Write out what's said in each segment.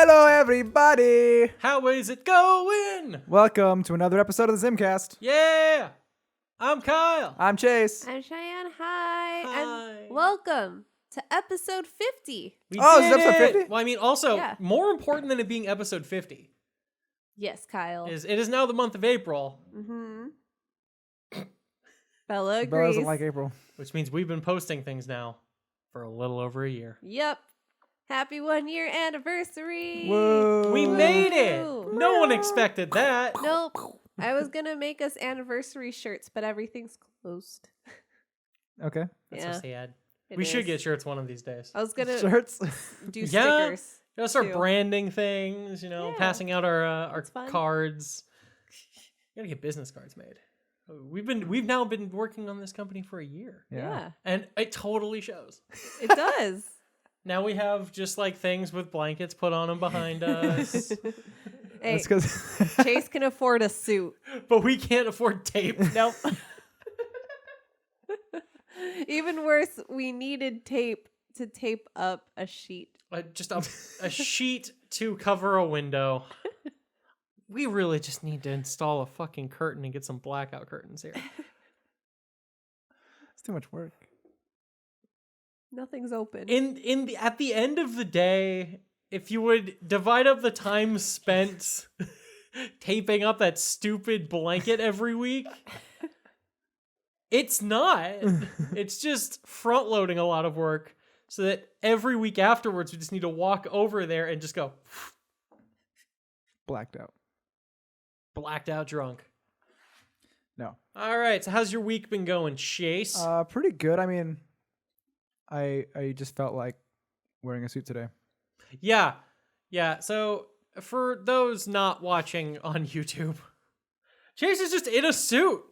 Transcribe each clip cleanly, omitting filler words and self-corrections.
Hello, everybody. How is it going? Welcome to another episode of the ZymCast. Yeah. I'm Kyle. I'm Chase. I'm Cheyenne. Hi. Hi. And welcome to episode 50. We Oh, did is it episode 50? Well, I mean, also, Yeah. more important than it being episode 50 Yes, Kyle. is it is now the month of April, Mm-hmm. Bella Bella agrees. doesn't like April. which means we've been posting things now for a little over a year. Yep. Happy 1 year anniversary. Whoa. We made it. Woo. No one expected that. Nope. I was going to make us anniversary shirts, but everything's closed. Okay. That's Yeah. so sad. It We should is. get shirts one of these days. I was going to Shirts. do Yeah. stickers. Gotta start too. branding things, Yeah. passing out our That's fun. cards. Gotta get business cards made. We've now been working on this company for a year, Yeah. and it totally shows. It does. Now we have just like things with blankets put on them behind us, Hey, That's because Chase can afford a suit. but we can't afford tape. Nope. Even worse, we needed tape to tape up a sheet. Just a sheet to cover a window. We really just need to install a fucking curtain and get some blackout curtains here. it's too much work. Nothing's open. At the end of the day, if you would divide up the time spent taping up that stupid blanket every week, it's not. It's just front loading a lot of work so that every week afterwards we just need to walk over there and just go Blacked out. blacked out drunk. No. All right, so how's your week been going, Chase? Pretty good. I mean, I just felt like wearing a suit today. Yeah. So for those not watching on YouTube, Chase is just in a suit,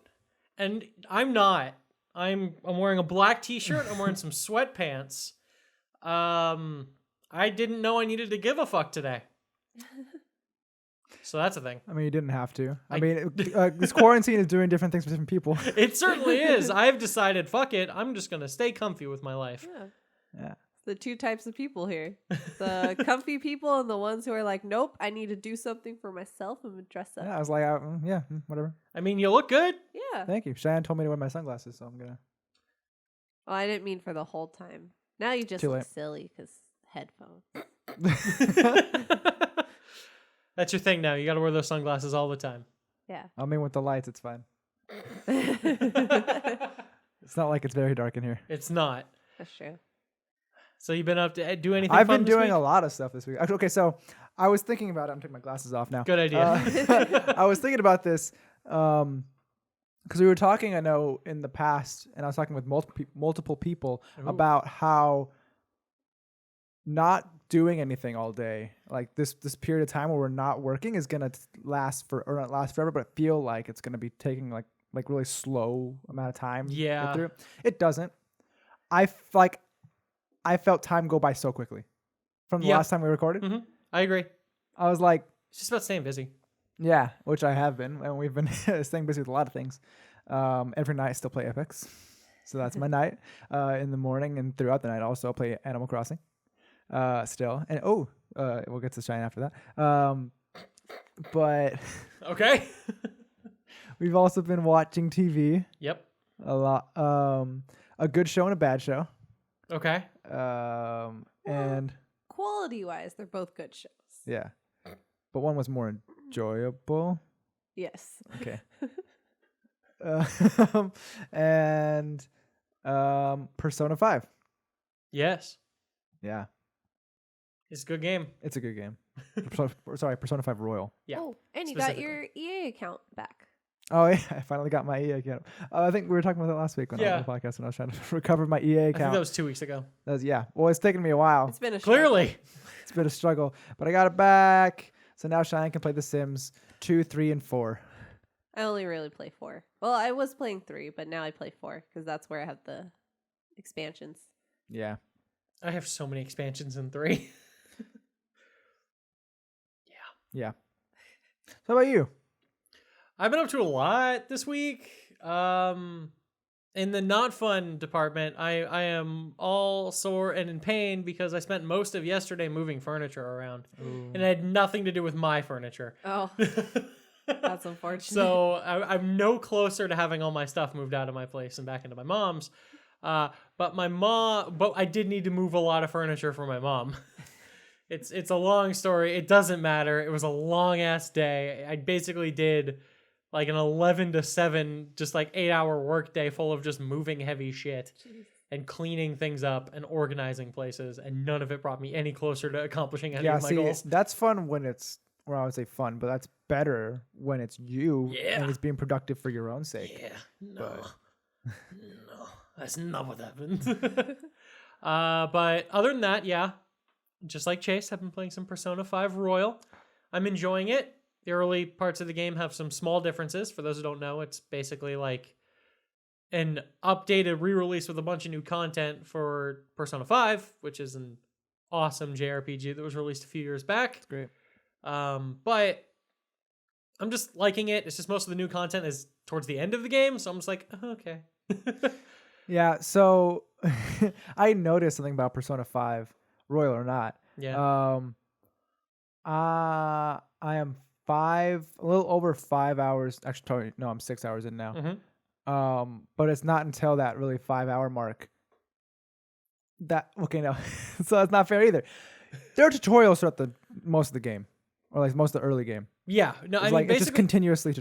and I'm not. I'm wearing a black t-shirt. I'm wearing some sweatpants. I didn't know I needed to give a fuck today, so that's a thing. I mean, you didn't have to. I mean, this quarantine is doing different things for different people. It certainly is. I've decided, fuck it. I'm just gonna stay comfy with my life. Yeah. Yeah. The two types of people here. The comfy people and the ones who are like, nope, I need to do something for myself and dress up. Yeah, I was like, whatever. I mean, you look good. Yeah. Thank you. Cheyenne told me to wear my sunglasses, so I'm gonna. Well, I didn't mean for the whole time. Now you just Too look late. silly because headphones. That's your thing now. You got to wear those sunglasses all the time. Yeah. I mean, with the lights, it's fine. That's It's not like it's very dark in here. It's not. true. So you've been up to do anything? I've fun been this doing week? a lot of stuff this week. Okay, so I was thinking about it. I'm taking my glasses off now. Good idea. I was thinking about this because we were talking, I know, in the past, and I was talking with multiple people Ooh. about how not doing anything all day, like this period of time where we're not working, is gonna last forever, but feel like it's gonna be taking like really slow amount of time. to get Yeah. through. It doesn't. I felt time go by so quickly from the Yeah. last time we recorded. Hmm. I agree. I was like, It's just about staying busy. yeah, which I have been, and we've been staying busy with a lot of things. Every night I still play Apex, so that's my night. In the morning and throughout the night, I also play Animal Crossing. Still, and we'll get to Shine after that. But Okay. we've also been watching TV Yep. a lot. A good show and a bad show. Okay. And Quality wise, they're both good shows. yeah, but one was more enjoyable. Yes. Okay. And Persona 5. Yes. Yeah, It's a good game. it's a good game. Persona 5 Royal. Yeah, Oh, and you got specifically. your EA account back. Oh yeah, I finally got my EA account. I think we were talking about that last week on Yeah. the podcast when I was trying to recover my EA I think account. that was 2 weeks ago. Yeah. Well, it's taken me a while. It's been a struggle. Clearly. It's been a struggle, but I got it back. So now Cheyenne can play The Sims 2, 3, and 4. I only really play 4. Well, I was playing 3, but now I play 4 because that's where I have the expansions. Yeah. I have so many expansions in 3. Yeah. So how about you? I've been up to a lot this week. in the not fun department, I am all sore and in pain because I spent most of yesterday moving furniture around, and it had nothing to do with my furniture. Oh, that's unfortunate. So I'm no closer to having all my stuff moved out of my place and back into my mom's. But I did need to move a lot of furniture for my mom. It's a long story. It doesn't matter. It was a long ass day. I basically did like an 11 to 7, just like 8-hour work day full of just moving heavy shit and cleaning things up and organizing places. And none of it brought me any closer to accomplishing any of my goals. That's fun when it's, well, I would say fun, but that's better when it's you and it's being productive for your own sake. Yeah. No, that's not what happened. But other than that, yeah, just like Chase, I've been playing some Persona 5 Royal. I'm enjoying it. The early parts of the game have some small differences. For those who don't know, it's basically like an updated re-release with a bunch of new content for Persona 5, which is an awesome JRPG that was released a few years back. It's great. But I'm just liking it. It's just most of the new content is towards the end of the game, so I'm just like, oh, okay. Yeah, so I noticed something about Persona 5, Royal or not. Yeah. I am a little over 5 hours. Actually, no, I'm 6 hours in now. Mm-hmm. But it's not until that really 5-hour mark that, okay, no. So that's not fair either. There are tutorials throughout most of the game, or like most of the early game. Yeah. No, It's it's just continuously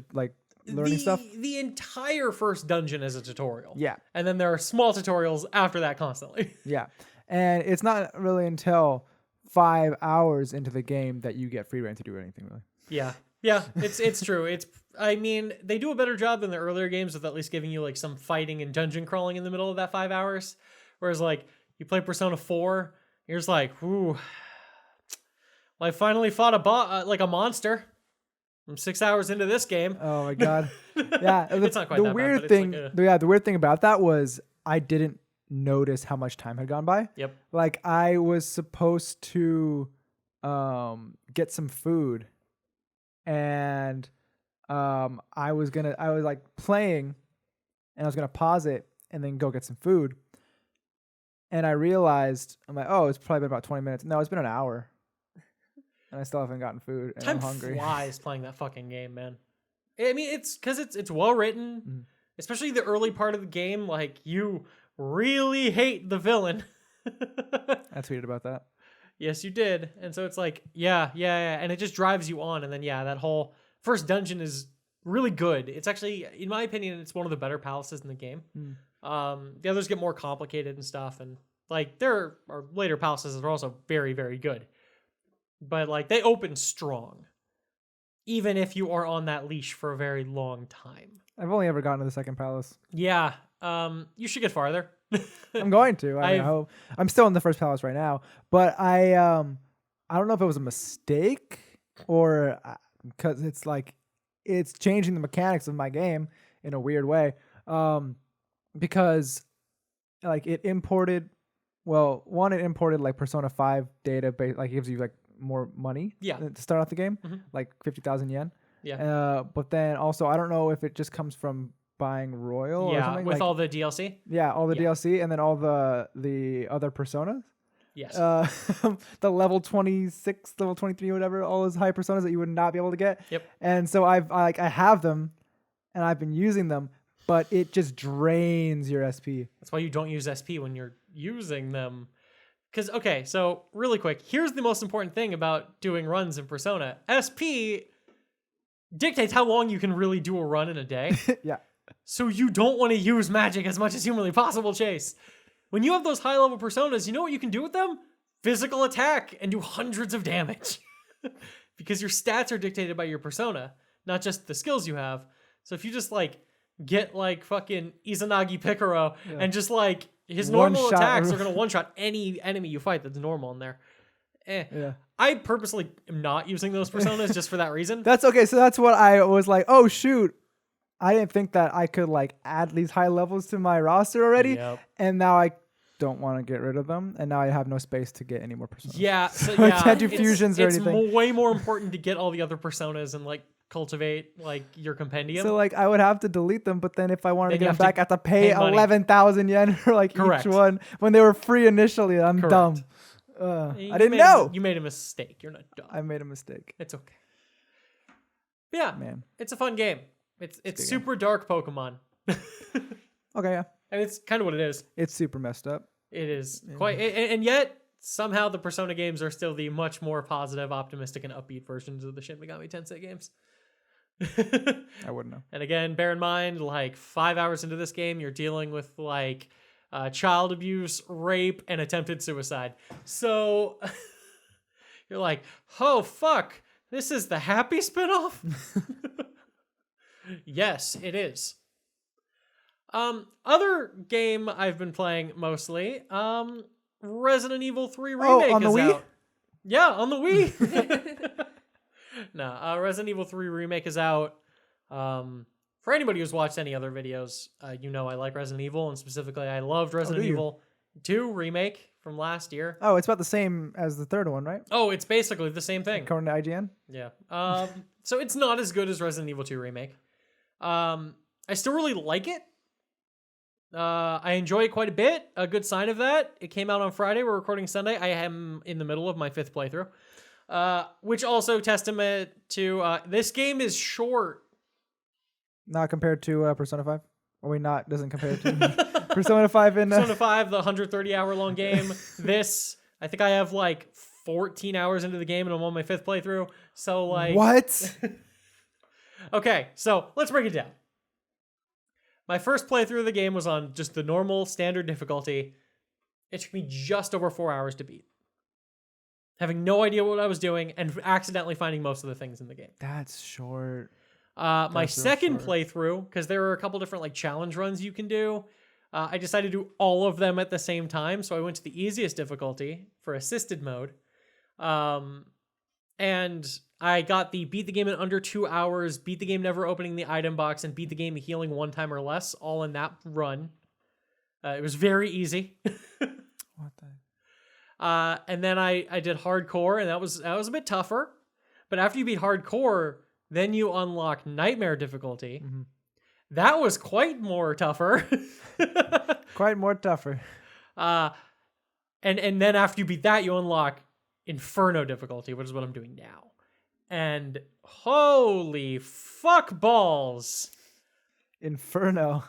learning stuff. The entire first dungeon is a tutorial. Yeah. And then there are small tutorials after that constantly. Yeah. And it's not really until 5 hours into the game that you get free reign to do anything, really. Yeah. Yeah, it's true. I mean, they do a better job than the earlier games with at least giving you like some fighting and dungeon crawling in the middle of that 5 hours. Whereas like you play Persona 4, you're just like, ooh, well, I finally fought a monster. I'm 6 hours into this game. Oh my god. Yeah. It's not quite that weird bad, but thing. it's The weird thing about that was I didn't notice how much time had gone by. Yep. Like I was supposed to get some food, and I was like playing, and I was gonna pause it and then go get some food, and I realized I'm like, oh, it's probably been about 20 minutes. No, it's been an hour, and I still haven't gotten food, and Time I'm hungry. flies playing that fucking game, man. I mean, it's because it's well written, especially the early part of the game. Like you really hate the villain. I tweeted about that. Yes, you did. And so it's like, yeah. And it just drives you on. And then, yeah, that whole first dungeon is really good. It's actually, in my opinion, it's one of the better palaces in the game. The others get more complicated and stuff. And like, there are later palaces that are also very, very good. But like, they open strong, even if you are on that leash for a very long time. I've only ever gotten to the second palace. Yeah. You should get farther. I'm going to. I hope. I'm still in the first palace right now, but I don't know if it was a mistake or because it's like it's changing the mechanics of my game in a weird way. Because like it imported like Persona 5 data, like it gives you like more money. Yeah. To start off the game, like 50,000 yen. Yeah. But then also I don't know if it just comes from buying Royal or something. With like, all the DLC. Yeah, all the DLC and then all the other personas. Yes. The level 26, level 23, whatever, all those high personas that you would not be able to get. Yep. And so I have them, and I've been using them, but it just drains your SP. That's why you don't use SP when you're using them. Because, okay, so really quick, here's the most important thing about doing runs in Persona. SP dictates how long you can really do a run in a day. Yeah. So you don't want to use magic as much as humanly possible, Chase. When you have those high-level personas, you know what you can do with them? Physical attack and do hundreds of damage. Because your stats are dictated by your persona, not just the skills you have. So if you just, like, get, like, fucking Izanagi Picaro and just, like, his normal attacks are going to one-shot any enemy you fight that's normal in there. Yeah. I purposely am not using those personas just for that reason. That's okay. So that's what I was like, oh, shoot. I didn't think that I could like add these high levels to my roster already. Yep. And now I don't want to get rid of them. And now I have no space to get any more personas. Yeah. So I can't do fusions or anything. It's way more important to get all the other personas and like cultivate like your compendium. So like I would have to delete them, but then if I wanted Then to you get have them back, to I have to pay pay money. 11,000 yen for like Correct. each one when they were free initially. I'm Correct. dumb. You I didn't made know. you made a mistake. You're not dumb. I made a mistake. It's okay. But yeah, Man. it's a fun game. It's good super dark Pokemon. Okay, yeah. And it's kind of what it is. It's super messed up. It is quite, and yet somehow the Persona games are still the much more positive, optimistic, and upbeat versions of the Shin Megami Tensei games. I wouldn't know. And again, bear in mind, like 5 hours into this game, you're dealing with like child abuse, rape, and attempted suicide. So you're like, oh fuck, this is the happy spinoff? Yes, it is. Other game I've been playing mostly, Resident Evil 3 Remake on the is Wii? out. Yeah, on the Wii. No, Resident Evil 3 Remake is out. For anybody who's watched any other videos, you know I like Resident Evil, and specifically I loved Resident do you? Evil 2 Remake from last year. Oh, it's about the same as the third one, right? Oh, it's basically the same thing. According to IGN. Yeah. So it's not as good as Resident Evil 2 Remake. I still really like it. I enjoy it quite a bit. A good sign of that, it came out on Friday. We're recording Sunday. I am in the middle of my 5th playthrough. Which also testament to this game is short. Not compared to Persona 5? Or we not doesn't compare to Persona 5 in Persona 5, the 130-hour long game. This, I think I have like 14 hours into the game and I'm on my 5th playthrough. So like What? Okay, so let's break it down. My first playthrough of the game was on just the normal standard difficulty. It took me just over 4 hours to beat. Having no idea what I was doing and accidentally finding most of the things in the game. That's short. My That's real second short. playthrough, because there are a couple different like challenge runs you can do, I decided to do all of them at the same time. So I went to the easiest difficulty for assisted mode. And I got the beat the game in under 2 hours, beat the game never opening the item box, and beat the game healing 1 time or less, all in that run. It was very easy. What the? And then I did hardcore, and that was a bit tougher. But after you beat hardcore, then you unlock nightmare difficulty. Mm-hmm. That was quite more tougher. Quite more tougher. And then after you beat that, you unlock Inferno difficulty, which is what I'm doing now. And holy fuck balls. Inferno.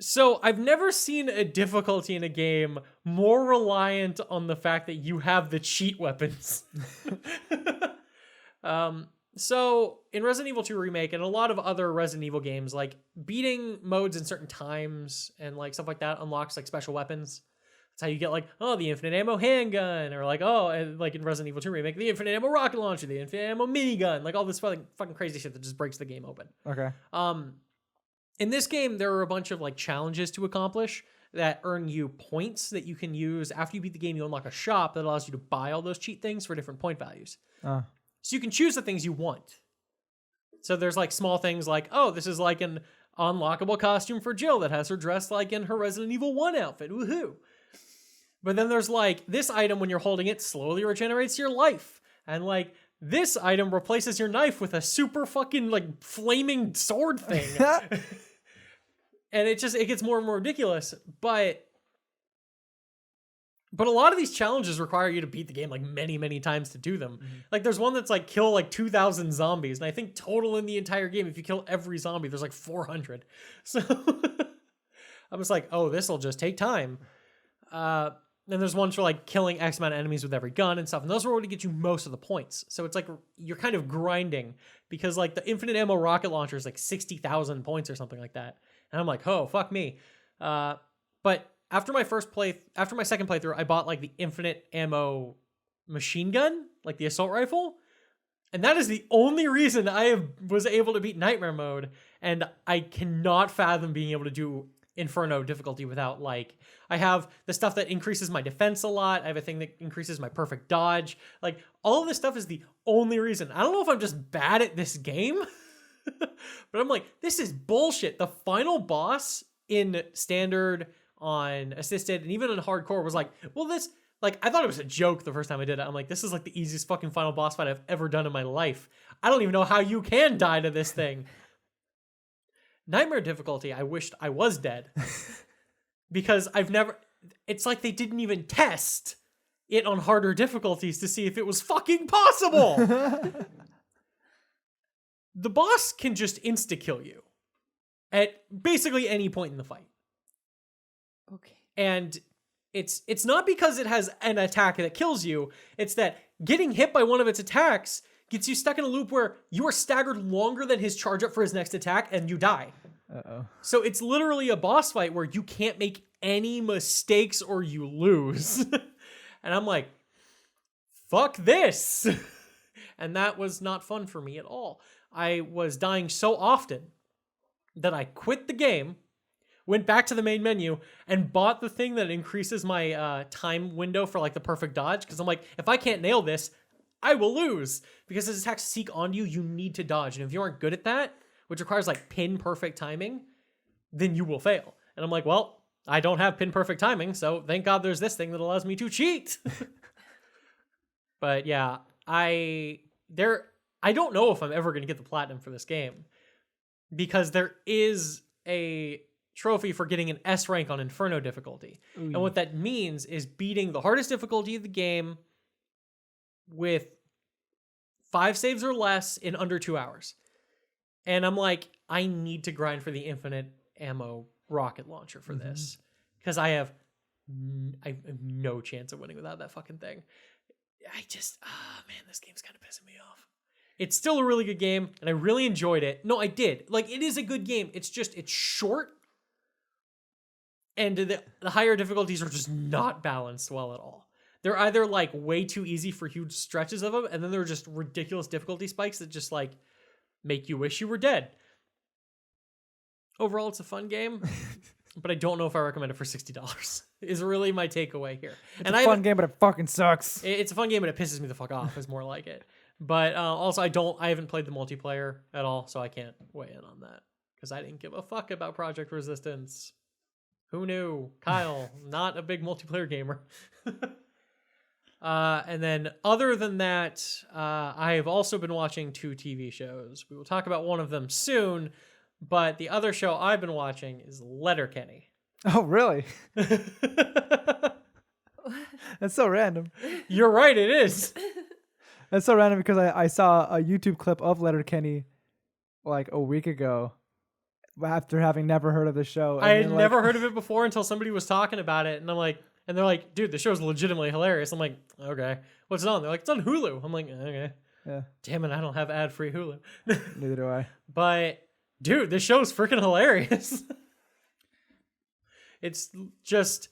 So I've never seen a difficulty in a game more reliant on the fact that you have the cheat weapons. So in Resident Evil 2 Remake and a lot of other Resident Evil games, like beating modes in certain times and like stuff like that unlocks like special weapons. That's how you get like, oh, the infinite ammo handgun, or like, oh, and like in Resident Evil 2 Remake, the infinite ammo rocket launcher, the infinite ammo minigun, like all this fucking crazy shit that just breaks the game open. Okay. In this game, there are a bunch of like challenges to accomplish that earn you points that you can use. After you beat the game, you unlock a shop that allows you to buy all those cheat things for different point values. So you can choose the things you want. So there's like small things like, oh, this is like an unlockable costume for Jill that has her dressed like in her Resident Evil 1 outfit. Woohoo. But then there's like, this item, when you're holding it, slowly regenerates your life. And like, this item replaces your knife with a super fucking like flaming sword thing. And it gets more and more ridiculous. But a lot of these challenges require you to beat the game like many, many times to do them. Mm-hmm. Like there's one that's like kill like 2,000 zombies. And I think total in the entire game, if you kill every zombie, there's like 400. So I'm just like, oh, this will just take time. Then there's ones for like killing X amount of enemies with every gun and stuff. And those are what get you most of the points. So it's like you're kind of grinding because like the infinite ammo rocket launcher is like 60,000 points or something like that. And I'm like, oh, fuck me. But after my second playthrough, I bought like the infinite ammo machine gun, like the assault rifle. And that is the only reason was able to beat nightmare mode. And I cannot fathom being able to do Inferno difficulty without like, I have the stuff that increases my defense a lot. I have a thing that increases my perfect dodge. Like all of this stuff is the only reason. I don't know if I'm just bad at this game, but I'm like, this is bullshit. The final boss in standard, on assisted, and even in hardcore was like, well, this Like, I thought it was a joke the first time I did it. I'm like, this is like the easiest fucking final boss fight I've ever done in my life. I don't even know how you can die to this thing. Nightmare difficulty, I wished I was dead. Because it's like they didn't even test it on harder difficulties to see if it was fucking possible. The boss can just insta-kill you at basically any point in the fight. Okay. And it's not because it has an attack that kills you. It's that getting hit by one of its attacks gets you stuck in a loop where you are staggered longer than his charge up for his next attack and you die. Uh-oh. So it's literally a boss fight where you can't make any mistakes or you lose. And I'm like, fuck this. And that was not fun for me at all. I was dying so often that I quit the game, went back to the main menu, and bought the thing that increases my time window for like the perfect dodge. Because I'm like, if I can't nail this, I will lose. Because as attacks seek on you, you need to dodge. And if you aren't good at that, which requires like pin perfect timing, then you will fail. And I'm like, well, I don't have pin perfect timing, so thank God there's this thing that allows me to cheat. But yeah, I don't know if I'm ever going to get the platinum for this game, because there is a trophy for getting an S rank on Inferno difficulty. Ooh. And what that means is beating the hardest difficulty of the game with 5 saves or less in under 2 hours. And I'm like, I need to grind for the infinite ammo rocket launcher for this, because I have no chance of winning without that fucking thing. Man, this game's kind of pissing me off. It's still a really good game, and I really enjoyed it. No, I did. Like, it is a good game. It's just, it's short, and the higher difficulties are just not balanced well at all. They're either, like, way too easy for huge stretches of them, and then there are just ridiculous difficulty spikes that just, like, make you wish you were dead. Overall, it's a fun game, but I don't know if I recommend it for $60, is really my takeaway here. It's a fun game, but it fucking sucks. It's a fun game, but it pisses me the fuck off, is more like it. But also, I haven't played the multiplayer at all, so I can't weigh in on that, because I didn't give a fuck about Project Resistance. Who knew? Kyle, not a big multiplayer gamer. And then other than that, I have also been watching 2 TV shows. We will talk about one of them soon, but the other show I've been watching is Letterkenny. Oh, really? That's so random. You're right, it is. That's so random because I saw a YouTube clip of Letterkenny like a week ago after having never heard of the show. I had never heard of it before until somebody was talking about it, and I'm like, and they're like, dude, the show's legitimately hilarious. I'm like, okay, what's it on? They're like, it's on Hulu. I'm like, okay. Yeah. Damn it, I don't have ad-free Hulu. Neither do I. But dude, this show's freaking hilarious. It's just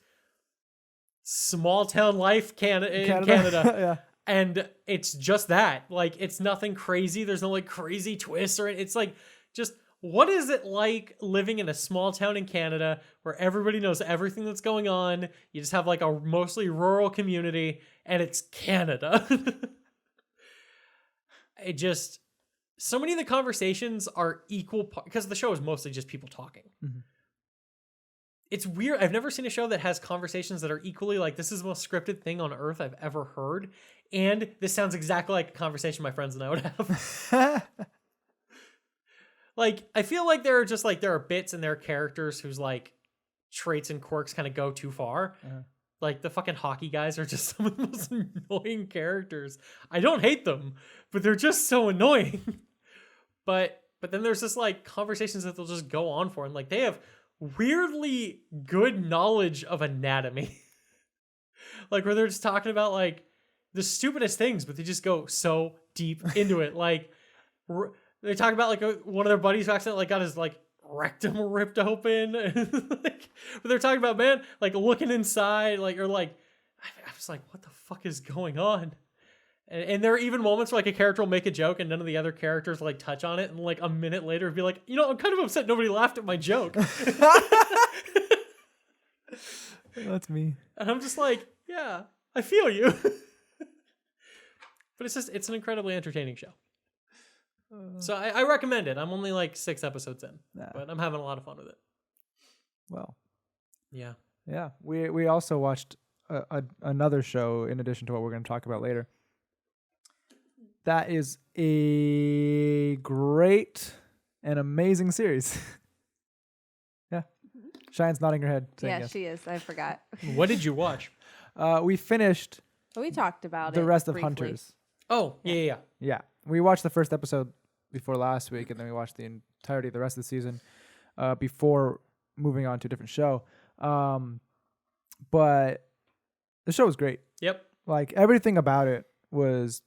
small town life in Canada. Yeah. And it's just that. Like, it's nothing crazy. There's no like crazy twists or it's like just, what is it like living in a small town in Canada where everybody knows everything that's going on? You just have like a mostly rural community, and it's Canada. It just, so many of the conversations are equal, because the show is mostly just people talking. Mm-hmm. It's weird. I've never seen a show that has conversations that are equally like, this is the most scripted thing on earth I've ever heard. And this sounds exactly like a conversation my friends and I would have. Like, I feel like there are bits in their characters whose like traits and quirks kind of go too far. Uh-huh. Like the fucking hockey guys are just some of the most annoying characters. I don't hate them, but they're just so annoying. But then there's just like conversations that they'll just go on for, and like they have weirdly good knowledge of anatomy. Like where they're just talking about like the stupidest things, but they just go so deep into it. Like they talk about like one of their buddies who accidentally got his like rectum ripped open. Like, but they're talking about, man, like looking inside, like, or like, I was like, what the fuck is going on? And there are even moments where like a character will make a joke and none of the other characters like touch on it, and like a minute later be like, you know, I'm kind of upset nobody laughed at my joke. That's me. And I'm just like, yeah, I feel you. But it's an incredibly entertaining show. So I recommend it. I'm only like 6 episodes in, but I'm having a lot of fun with it. Well, yeah. Yeah. We also watched another show in addition to what we're going to talk about later. That is a great and amazing series. Yeah. Cheyenne's nodding her head. Saying Yeah, yes. she is. I forgot. What did you watch? We finished We talked about the it rest of briefly. Hunters. Oh, yeah. Yeah. We watched the first episode before last week, and then we watched the entirety of the rest of the season before moving on to a different show. But the show was great. Yep. Like, everything about it was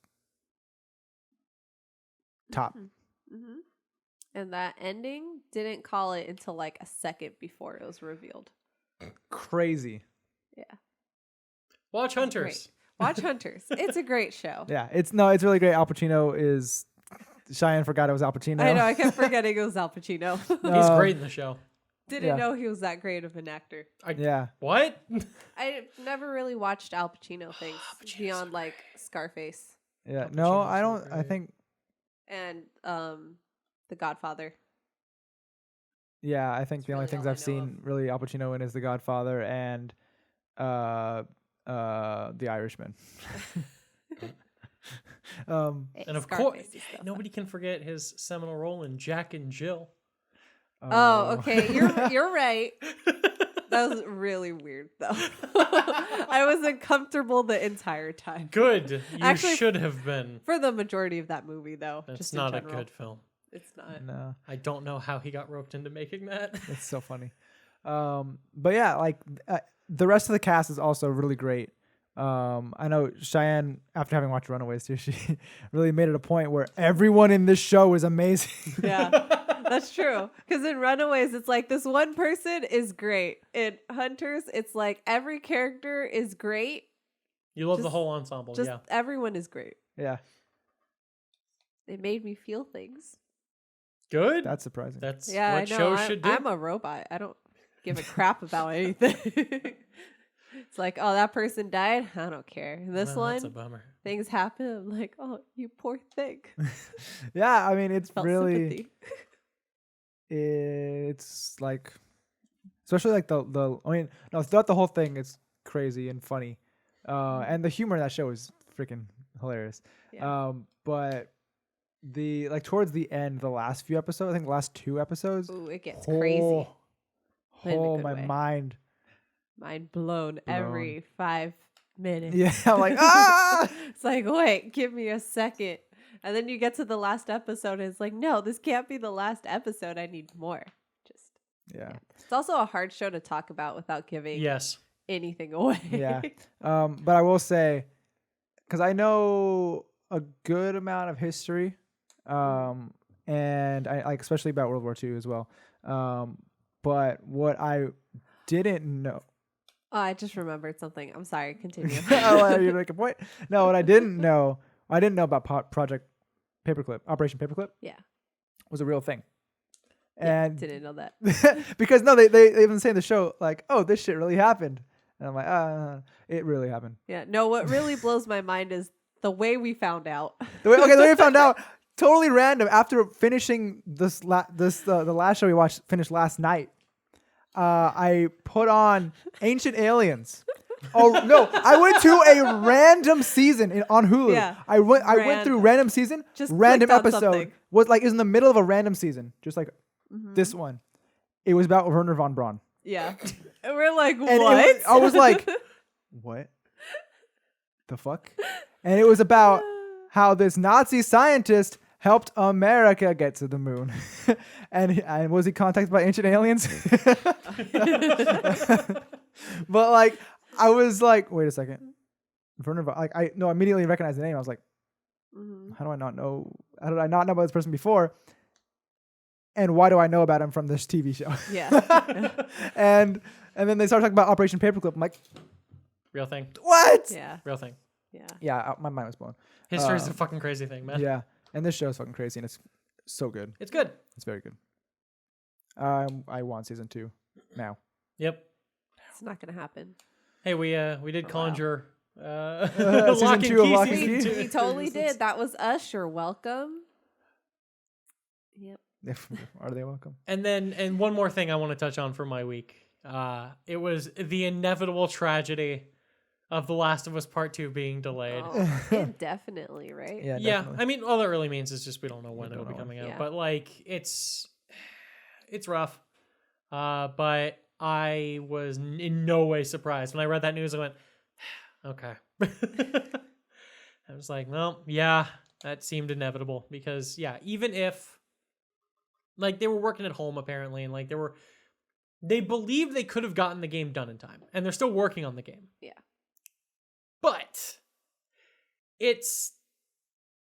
top. Mm-hmm. And that ending didn't call it until like a second before it was revealed. Crazy. Yeah. Watch Hunters. Great. Watch Hunters. It's a great show. Yeah. It's really great. Al Pacino is... Cheyenne forgot it was Al Pacino. I know. I kept forgetting it was Al Pacino. He's great in the show. Didn't know he was that great of an actor. Yeah. What? I never really watched Al Pacino things beyond like Scarface Yeah. Al No, Pacino's I so don't... I great. think... and The Godfather. Yeah, I think the only really things all I I've know seen really Al Pacino in is The Godfather and The Irishman. And of course, Scarface is so nobody can forget his seminal role in Jack and Jill. Oh, okay. You're right. That was really weird though. I was uncomfortable the entire time. Good. You Actually, should have been. For the majority of that movie though. That's just in not a general. good film. It's not. No, I don't know how he got roped into making that. it's so funny. But yeah, like the rest of the cast is also really great. I know Cheyenne, after having watched Runaways too, she really made it a point where everyone in this show is amazing. Yeah, that's true. Because in Runaways, it's like this one person is great. In Hunters, it's like every character is great. You love the Just- whole ensemble, Just yeah. everyone is great. Yeah, It made me feel things. Good. that's surprising. That's Yeah, what I know. shows should do. I'm a robot. I don't give a crap about anything. It's like, oh, that person died. I don't care. And this Well, that's a one, bummer. things happen. I'm like, oh, you poor thing. Yeah, I mean, it's Felt really, sympathy. it's like, especially like the. I mean, no, throughout the whole thing, it's crazy and funny, and the humor in that show is freaking hilarious. Yeah. But the like towards the end, the last few episodes, I think the last 2 episodes. Ooh, it gets crazy. But in a Oh, good my way. mind. Mind blown every 5 minutes. Yeah, I'm like, ah! It's like, wait, give me a second. And then you get to the last episode and it's like, no, this can't be the last episode. I need more. Just Yeah. It's also a hard show to talk about without giving Yes. anything away. Yeah. But I will say, because I know a good amount of history, and I like especially about World War II as well. But what I didn't know. Oh, I just remembered something. I'm sorry. Continue. Oh, you make a point? No, what I didn't know about Project Paperclip, Operation Paperclip. Yeah. Was a real thing. Yeah, And didn't know that. because no, they even say in the show like, oh, this shit really happened, and I'm like, it really happened. Yeah. No, what really blows my mind is the way we found out. The way we found out, totally random. After finishing the last show we watched, finished last night, I put on Ancient Aliens. Oh no! I went to a random season on Hulu. Yeah. I went through random season. Just random clicked on episode something. was like is in the middle of a random season, just like Mhm. this one. It was about Werner von Braun. Yeah. And we're like, And what? I was like, what? The fuck? And it was about how this Nazi scientist helped America get to the moon. and was he contacted by ancient aliens? But like, I was like, wait a second. Werner von, like I immediately recognized the name. I was like, Mhm. how do I not know? How did I not know about this person before? And why do I know about him from this TV show? Yeah. and then they started talking about Operation Paperclip. I'm like, Real thing. what? Yeah. Real thing. Yeah. Yeah, my mind was blown. History's a fucking crazy thing, man. Yeah, and this show is fucking crazy, and it's so good. It's good. It's very good. I want season 2 now. Yep. It's not gonna happen. Hey, we did Oh, wow. conjure Season Lock and 2 of Key Lock and season Key? two. We totally did. That was us. You're welcome. Yep. Are they welcome? And one more thing I want to touch on for my week. It was the inevitable tragedy of The Last of Us Part 2 being delayed. Oh, indefinitely, right? Yeah, Yeah, definitely. I mean, all that really means is just we don't know when We it'll don't be know coming when. out. Yeah. But like, it's rough. But I was in no way surprised when I read that news. I went, okay. I was like, well, yeah, that seemed inevitable because yeah, even if like they were working at home apparently, and like they believed they could have gotten the game done in time, and they're still working on the game. Yeah. But it's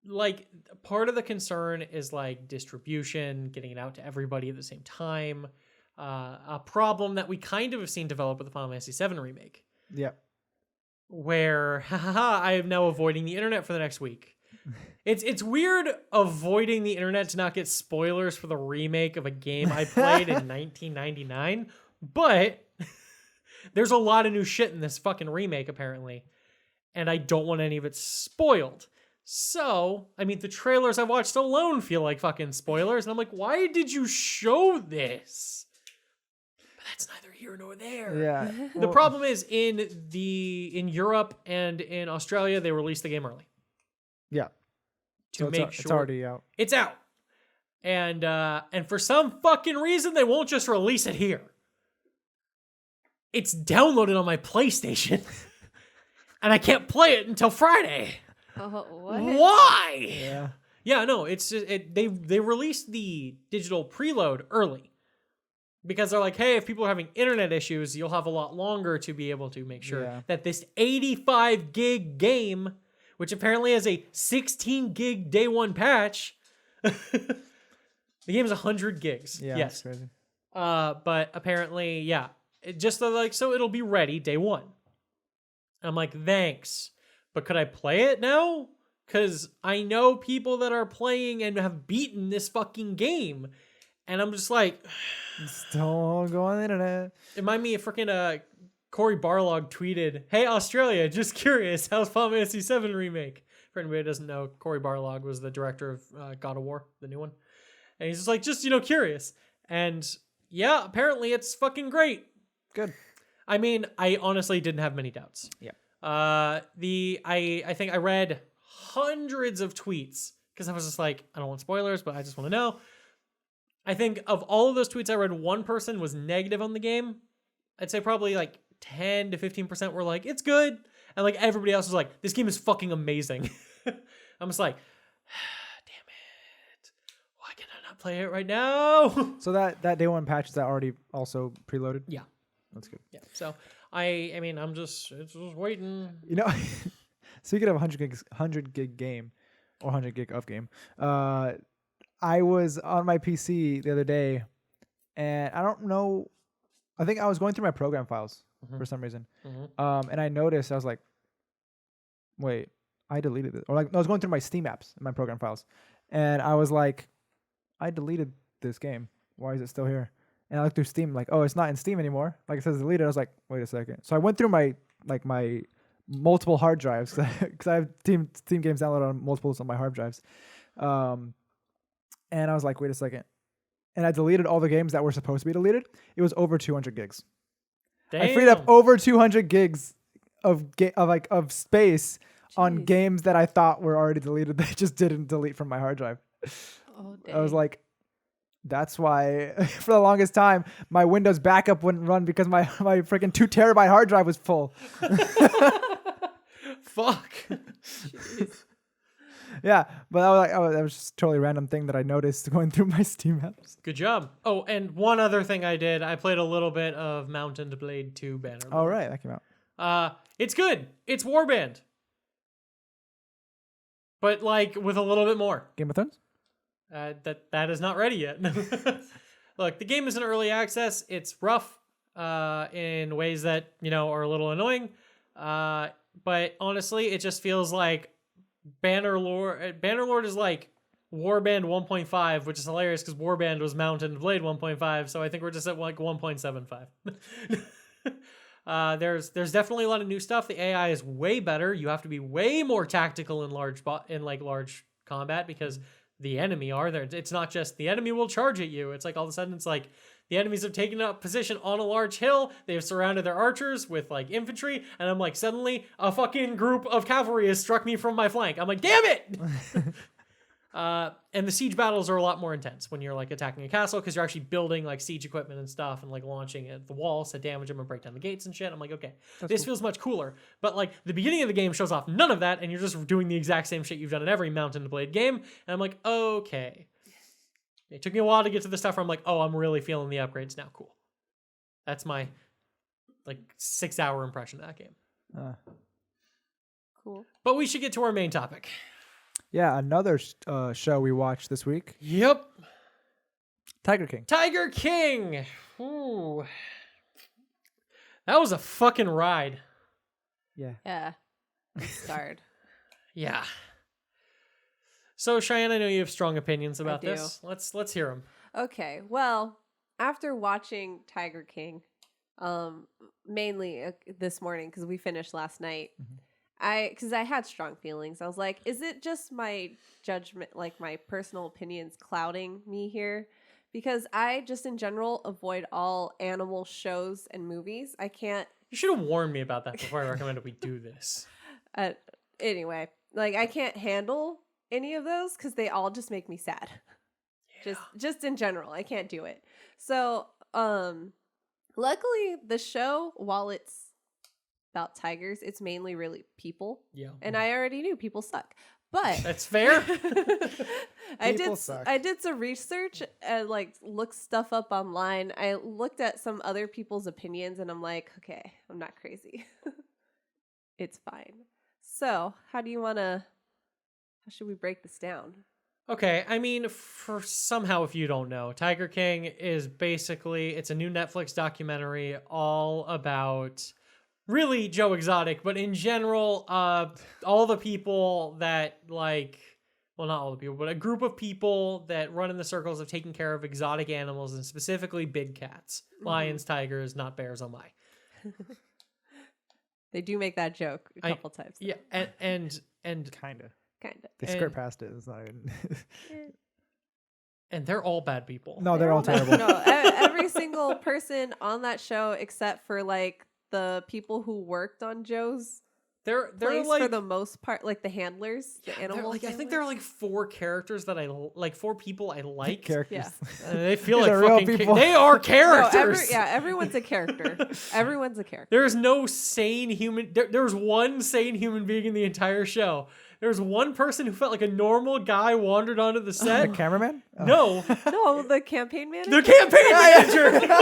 like part of the concern is like distribution, getting it out to everybody at the same time. A problem that we kind of have seen develop with the Final Fantasy VII remake, Yeah. where I am now avoiding the internet for the next week. It's weird avoiding the internet to not get spoilers for the remake of a game I played in 1999, but there's a lot of new shit in this fucking remake apparently, and I don't want any of it spoiled. So, I mean, the trailers I watched alone feel like fucking spoilers, and I'm like, why did you show this? But that's neither here nor there. Yeah. The problem is in Europe and in Australia, they released the game early. Yeah. To So make it's sure already out. it's out. And for some fucking reason, they won't just release it here. It's downloaded on my PlayStation, and I can't play it until Friday. Oh, what? Why? Yeah. Yeah, no, it's just, they released the digital preload early because they're like, hey, if people are having internet issues, you'll have a lot longer to be able to make sure that this 85 gig game, which apparently has a 16 gig day one patch, the game is 100 gigs. Yeah. Yes. It's crazy. But apparently, yeah, so it'll be ready day one. I'm like, thanks. But could I play it now? Because I know people that are playing and have beaten this fucking game. And I'm just like, Don't go on the internet. remind me of freaking Cory Barlog tweeted, hey, Australia, just curious, how's Final Fantasy VII Remake? For anybody who doesn't know, Cory Barlog was the director of God of War, the new one. And he's just like, curious. And yeah, apparently it's fucking great. Good. I mean, I honestly didn't have many doubts. Yeah. I think I read hundreds of tweets because I was just like, I don't want spoilers, but I just want to know. I think of all of those tweets I read, one person was negative on the game. I'd say probably like 10 to 15% were like, it's good. And like everybody else was like, this game is fucking amazing. I'm just like, damn it. Why can I not play it right now? So that day one patch, is that already also preloaded? Yeah. That's good. Yeah. So I mean, it's just waiting. You know, speaking of 100 gig game or 100 gig of game, I was on my PC the other day, and I don't know. I think I was going through my program files for some reason, and I noticed I was like, "Wait, I deleted it." Or like, no, I was going through my Steam apps in my program files, and I was like, "I deleted this game. Why is it still here?" And I looked through Steam, like, "Oh, it's not in Steam anymore." Like it says deleted. I was like, "Wait a second." So I went through my multiple hard drives because I have Steam games downloaded on multiples on my hard drives. And I was like, wait a second. And I deleted all the games that were supposed to be deleted. It was over 200 gigs. Damn. I freed up over 200 gigs of space on Jeez. games that I thought were already deleted. They just didn't delete from my hard drive. Oh, I was dang. like, that's why for the longest time my Windows backup wouldn't run because my freaking 2 terabyte hard drive was full. Fuck. Jeez. Yeah, but that was just a totally random thing that I noticed going through my Steam apps. Good job. Oh, and one other thing I did, I played a little bit of Mount & Blade 2 Banner. All right, that came out. It's good. It's Warband. But like with a little bit more. Game of Thrones? That is not ready yet. Look, the game is in early access. It's rough in ways that, are a little annoying. But honestly, it just feels like Bannerlord is like Warband 1.5, which is hilarious because Warband was Mount & Blade 1.5, so I think we're just at like 1.75. There's definitely a lot of new stuff. The AI is way better. You have to be way more tactical in large combat because the enemy are there. It's not just the enemy will charge at you. It's like all of a sudden it's like the enemies have taken up position on a large hill. They have surrounded their archers with like infantry. And I'm like, suddenly a fucking group of cavalry has struck me from my flank. I'm like, damn it! And the siege battles are a lot more intense when you're like attacking a castle because you're actually building like siege equipment and stuff and like launching at the walls to damage them and break down the gates and shit. I'm like, okay, this feels much cooler. But like the beginning of the game shows off none of that, and you're just doing the exact same shit you've done in every Mount and Blade game. And I'm like, okay. It took me a while to get to the stuff where I'm like, oh, I'm really feeling the upgrades now. Cool. That's my like 6-hour impression of that game. Cool. But we should get to our main topic. Yeah, another show we watched this week. Yep. Tiger King. Tiger King. Ooh. That was a fucking ride. Yeah. Yeah. Scarred. Yeah. So Cheyenne, I know you have strong opinions about do. this. Let's hear them. Okay. Well, after watching Tiger King, mainly this morning because we finished last night, because I had strong feelings. I was like, is it just my judgment, like my personal opinions clouding me here? Because I just in general avoid all animal shows and movies. I can't. You should have warned me about that before I recommended we do this. Anyway, like I can't handle any of those because they all just make me sad. Yeah. Just in general, I can't do it. So, luckily the show, while it's about tigers, it's mainly really people. Yeah. And I already knew people suck. But that's fair. I Suck. did some research and like looked stuff up online. I looked at some other people's opinions and I'm like, okay, I'm not crazy. It's fine. So, how should we break this down? Okay, I mean, for somehow, if you don't know, Tiger King is basically, it's a new Netflix documentary all about really Joe Exotic, but in general, all the people that like, well, not all the people, but a group of people that run in the circles of taking care of exotic animals and specifically big cats, lions, tigers, not bears, oh my. They do make that joke a couple times. Yeah, and Kind of. They And- skirt past it. It's not even. and they're all bad people. No, they're all terrible. No, every single person on that show, except for like the people who worked on Joe's They're place like for the most part, like the handlers, the they're animal. like I think there are like 4 characters that four people I like. Characters. Yeah. And they feel These like are real fucking people. they are No, characters. everyone's a character. Everyone's a character. There is no sane human. There's one sane human being in the entire show. There's one person who felt like a normal guy wandered onto the The set. cameraman? Oh. No, No, the campaign manager. the campaign manager.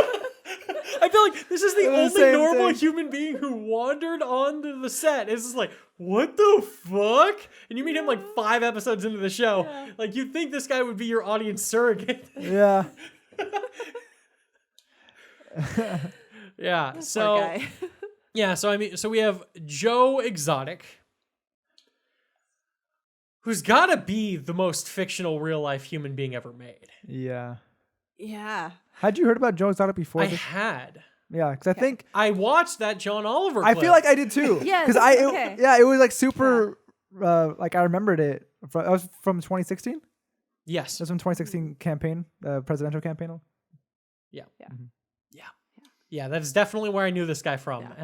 I feel like this is the The only same normal thing. human being who wandered onto the set. It's just like, what the fuck? And you meet him like 5 episodes into the show. Yeah. Like, you'd think this guy would be your audience surrogate. Yeah. Yeah. Poor So guy. yeah. So I mean, so we have Joe Exotic, who's got to be the most fictional real life human being ever made. Yeah. Yeah. Had you heard about Joe Exotic before I this? had. Yeah, because I think I watched that John Oliver I clip. feel like I did too. Yes, Because okay. it was like super. Like I remembered it. That was from 2016. Yes. That was from 2016 campaign, presidential campaign. Yeah, that's definitely where I knew this guy from. Yeah.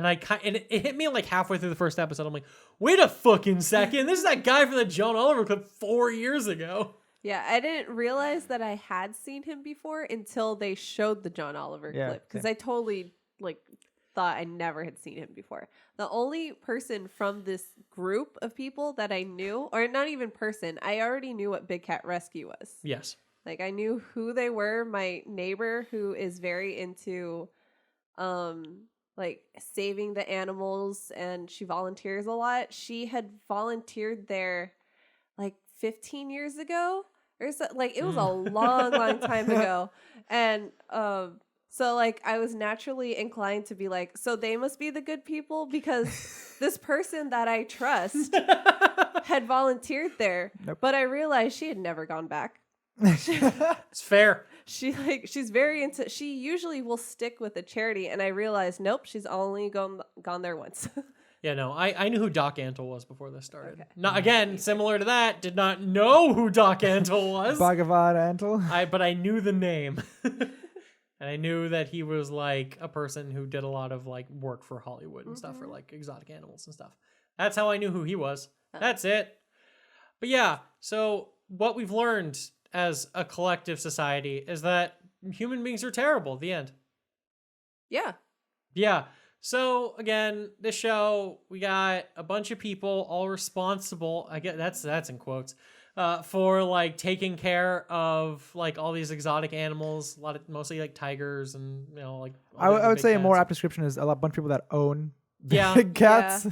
And it hit me like halfway through the first episode. I'm like, wait a fucking second. This is that guy from the John Oliver clip 4 years ago. Yeah, I didn't realize that I had seen him before until they showed the John Oliver Yeah, clip because same. I totally like thought I never had seen him before. The only person from this group of people that I knew, or not even person, I already knew what Big Cat Rescue was. Yes. Like I knew who they were. My neighbor who is very into like saving the animals and she volunteers a lot. She had volunteered there like 15 years ago or so, like it was a long time ago. And so like I was naturally inclined to be like, so they must be the good people because this person that I trust had volunteered there. Nope. But I realized she had never gone back. It's fair. She's very into, she usually will stick with a charity, and I realized nope, she's only gone there once. Yeah, no, I knew who Doc Antle was before this started. Okay. Not again, similar to that, did not know who Doc Antle was. Bhagavad Antle. But I knew the name. And I knew that he was like a person who did a lot of like work for Hollywood and stuff for like exotic animals and stuff. That's how I knew who he was. That's it. But yeah, so what we've learned as a collective society is that human beings are terrible. The end. Yeah. Yeah. So again, this show, we got a bunch of people all responsible. I get that's in quotes. For like taking care of like all these exotic animals, mostly like tigers and like I would big say a more cats. apt description is bunch of people that own Yeah. big cats.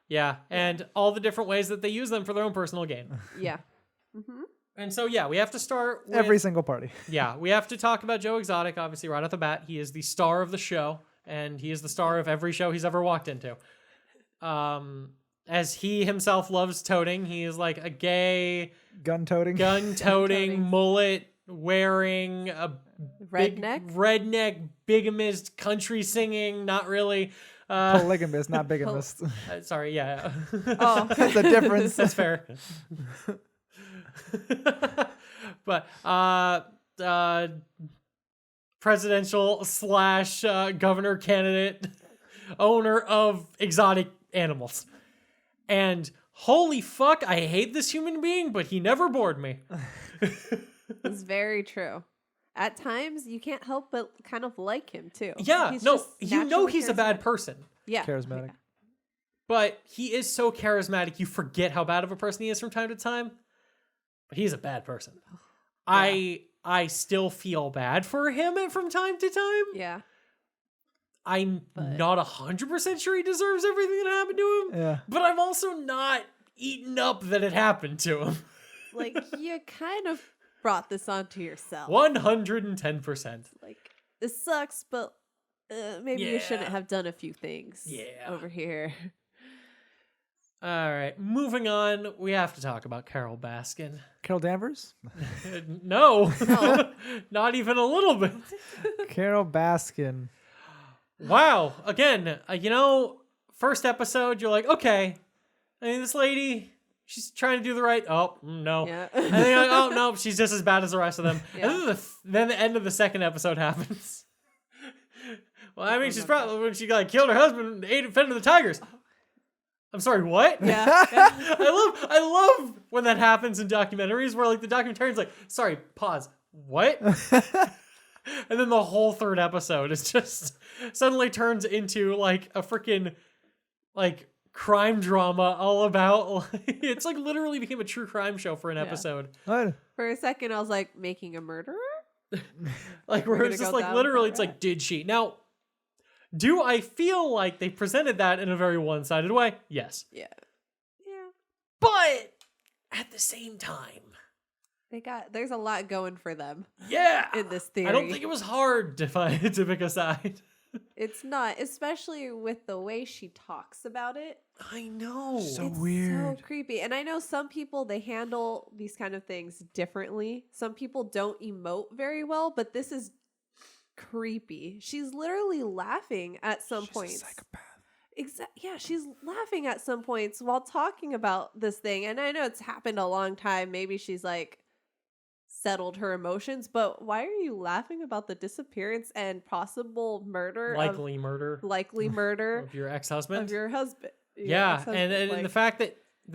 Yeah, and all the different ways that they use them for their own personal gain. Yeah. Mm-hmm. And so yeah, we have to start with, Every single party. yeah, we have to talk about Joe Exotic, obviously, right off the bat. He is the star of the show, and he is the star of every show he's ever walked into. As he himself loves toting, he is like a gay, Gun-toting. gun-toting, mullet-wearing, a redneck, bigamist, country-singing, not really. Polygamist, not bigamist. Sorry, yeah. Oh. That's a difference. That's fair. But presidential / governor candidate, owner of exotic animals. And holy fuck, I hate this human being, but he never bored me. It's very true. At times, you can't help but kind of like him too. Yeah, He's no, just you know naturally he's a bad charismatic. person. Yeah. Charismatic. But he is so charismatic, you forget how bad of a person he is from time to time. But he's a bad person. Yeah. I still feel bad for him from time to time. Yeah. I'm not 100% sure he deserves everything that happened to him. Yeah. But I'm also not eaten up that it happened to him. Like, you kind of brought this onto yourself. 110%. Like, this sucks, but maybe you shouldn't Yeah. have done a few things Yeah. over here. All right, moving on. We have to talk about Carol Baskin. Carol Danvers? No, No. not even a little bit. Carol Baskin. Wow. Again, first episode, you're like, okay. I mean, this lady, she's trying to do the right. Oh, no. Yeah. And then you're like, oh, no, she's just as bad as the rest of them. Yeah. And then the end of the second episode happens. Well, I mean, she's probably, when she killed her husband and fed to the tigers. I'm sorry, what? Yeah. I love when that happens in documentaries where like the documentarian's like, sorry, pause. What? And then the whole third episode is just suddenly turns into like a freaking like crime drama all about it's like literally became a true crime show for an episode. What? For a second, I was like, making a murderer? Like We're where it's gonna just go like down literally that it's like, did she? Now, do I feel like they presented that in a very one-sided way? Yes. Yeah. Yeah. But at the same time, There's a lot going for them yeah. in this theory. I don't think it was hard to pick a side. It's not, especially with the way she talks about it. I know. So It's weird. so creepy. And I know some people, they handle these kind of things differently. Some people don't emote very well, but this is creepy. She's literally laughing at some She's points. a psychopath. Yeah, she's laughing at some points while talking about this thing. And I know it's happened a long time. Maybe she's like settled her emotions, but why are you laughing about the disappearance and possible murder? Likely murder Likely murder of your ex-husband. of your husband. your Yeah, ex-husband, and like- the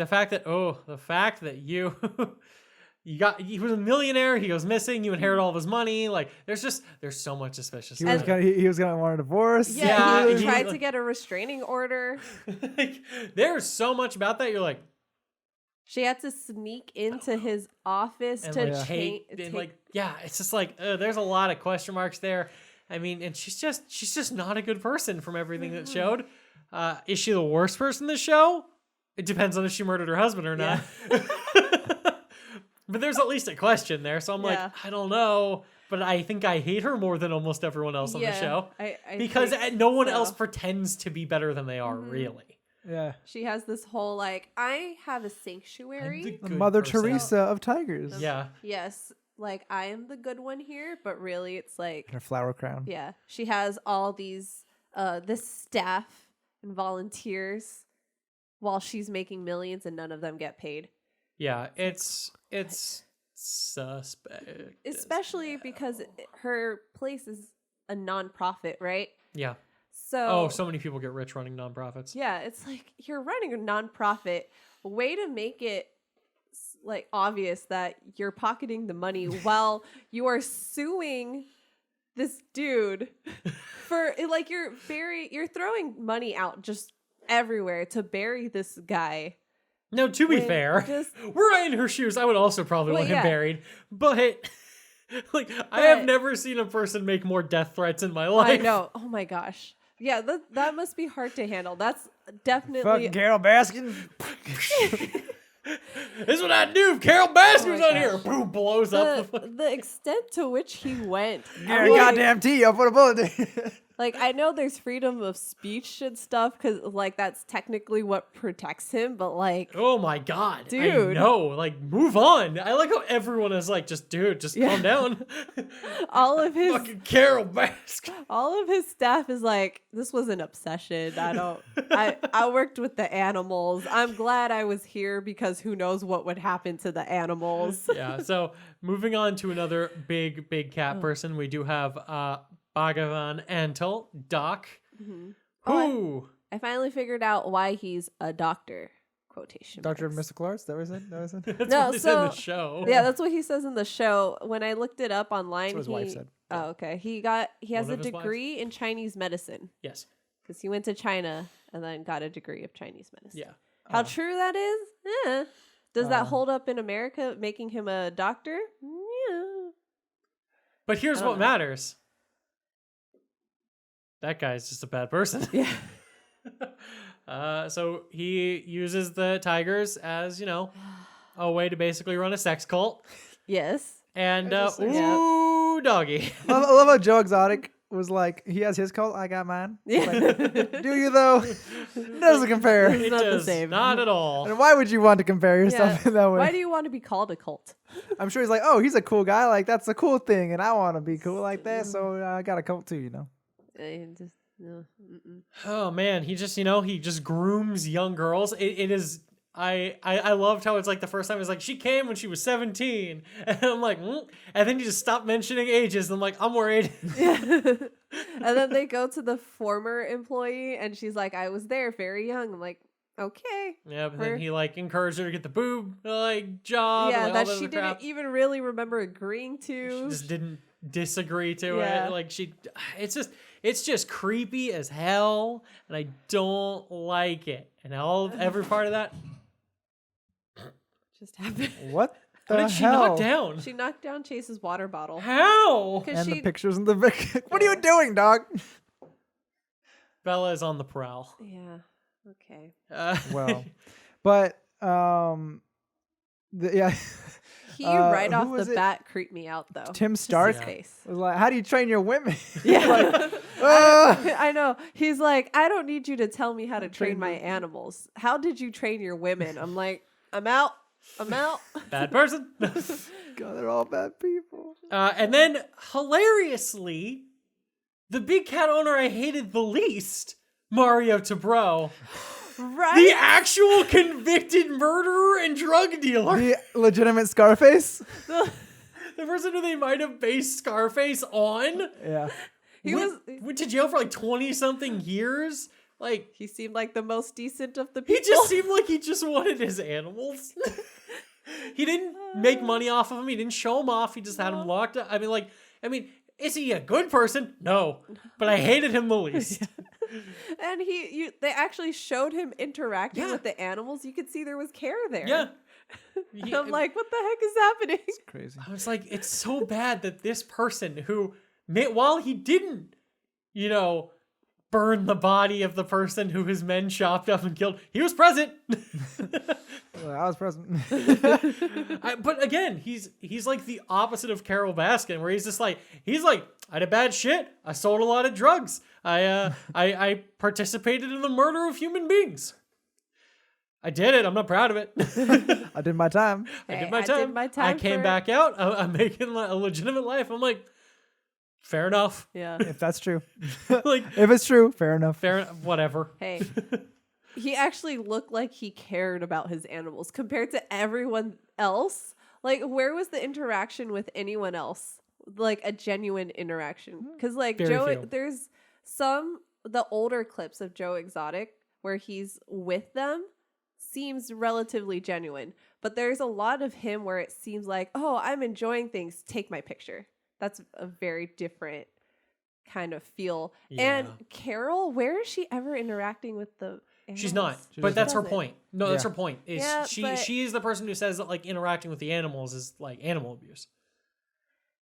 fact that you he was a millionaire, he goes missing, you inherit all of his money, like there's so much suspicious. He was gonna want a divorce. Yeah, Yeah, he he- tried to get a restraining order. like, there's so much about that. You're like, She had to sneak into his office and to like change. it's just like there's a lot of question marks there. I mean, and she's just not a good person from everything that showed. Is she the worst person in the show? It depends on if she murdered her husband or not. But there's at least a question there, so I'm Yeah. like, I don't know, but I think I hate her more than almost everyone else on the show I because think no one so. else pretends to be better than they are, really. Yeah. She has this whole like, I have a sanctuary. The Good Mother person. Teresa of tigers. Yeah. Yes, like I am the good one here, but really it's like, And her flower crown. yeah, she has all these this staff and volunteers while she's making millions and none of them get paid. Yeah, it's suspect. Especially because her place is a nonprofit, right? Yeah. So So many people get rich running nonprofits. yeah, it's like you're running a nonprofit. Way to make it like obvious that you're pocketing the money while you are suing this dude for like you're throwing money out just everywhere to bury this guy. No, to be When fair, just- were I in her shoes, I would also probably Well, want him yeah. buried. But like, I have never seen a person make more death threats in my life. I know. Oh my gosh. Yeah, that must be hard to handle. That's definitely Fucking Carol Baskin. This is what I do if Carol Baskin's my on here. gosh. Boom, blows up the the extent to which he went. Gary, I'm like- goddamn tea. I'll put a bullet in. Like, I know there's freedom of speech and stuff because, like, that's technically what protects him, but, like, Oh my god. Dude. I know. Like, move on. I like how everyone is like, just calm down. all of his Fucking Carol Baskin. staff is like, this was an obsession. I worked with the animals. I'm glad I was here because who knows what would happen to the animals. Yeah, so moving on to another big cat Oh. person, we do have Bhagavan Antal, Doc. Mhm. Who? I finally figured out why he's a doctor. Quotation Doctor of marks. Mystical Arts, that was it? That was it? That's No, what they said in the so- show. Yeah, that's what he says in the show. When I looked it up online, That's what his wife said. Oh, okay. He has One a of his wives? degree in Chinese medicine Yes. because he went to China and then got a degree of Chinese medicine. Yeah. How true that is? Eh. Does that Uh. hold up in America, making him a doctor? Yeah. But here's I what don't know. matters. That guy's just a bad person. Yeah. So he uses the tigers as, a way to basically run a sex cult. Yes. And, As a sex ooh, doggy. I love how Joe Exotic was like, he has his cult, I got mine. Yeah. Like, do you though? Doesn't compare. It's It not the does same. not at all. And why would you want to compare yourself Yeah. in that way? Why do you want to be called a cult? I'm sure he's like, oh, he's a cool guy. Like, that's a cool thing. And I want to be cool like that. So I got a cult too, Just no. Mm-mm. Oh man, he just grooms young girls. It is I loved how it's like the first time it's like she came when she was 17, and I'm like, and then you just stop mentioning ages, and I'm like, I'm worried. And then they go to the former employee, and she's like, "I was there, very young." I'm like, "Okay." Yeah, but then We're- he like encouraged her to get the boob job. Yeah, and, like, that all she other didn't crap. even really remember agreeing to. She just didn't disagree to Yeah. it. Like it's just creepy as hell, and I don't like it. And every part of that. Just happened. What How the did she hell? knock down? She knocked down Chase's water bottle. How? Because And she, the pictures in the Vic. What are you doing, dog? Bella is on the prowl. yeah, okay. Well, but yeah, He right who off was the it? bat creeped me out though. Tim Just his Stark Yeah. face. was like, "How do you train your women?" Yeah. Like, "Ah." I know. He's like, I don't need you to tell me how to train Train my them. animals. How did you train your women? I'm like, I'm out. I'm out. Bad person. God, they're all bad people. And then hilariously, the big cat owner I hated the least, Mario Tabro, Right? the actual convicted murderer and drug dealer, The legitimate Scarface. the person who they might have based Scarface on, Yeah. He went to jail for like 20 something years. Like, he seemed like the most decent of the he people. just seemed like he just wanted his animals. He didn't make money off of them. He didn't show them off. He just had them locked up. I mean, is he a good person? No, but I hated him the least. And they actually showed him interacting Yeah. with the animals. You could see there was care there. Yeah. And I'm like, what the heck is happening? Crazy. I was like, it's so bad that this person who, while he didn't, burn the body of the person who his men chopped up and killed, he was present. Well, I was present. But again, he's like the opposite of Carol Baskin, where he's like, I did bad shit. I sold a lot of drugs. I participated in the murder of human beings. I did it. I'm not proud of it. I did my time. I Hey, did my I time. did my I time came for- back out. I'm making a legitimate life. I'm like, Fair enough. Yeah. If that's true. Like, If it's true, fair enough. fair, whatever. Hey, he actually looked like he cared about his animals compared to everyone else. Like, where was the interaction with anyone else? Like a genuine interaction. Because like Very few. there's the older clips of Joe Exotic where he's with them seems relatively genuine. But there's a lot of him where it seems like, oh, I'm enjoying things. Take my picture. That's a very different kind of feel. And Yeah. Carol, where is she ever interacting with the animals? She's not, She but that's her doesn't. point. No, that's Yeah. her point. Is Yeah, but- she's the person who says that like interacting with the animals is like animal abuse.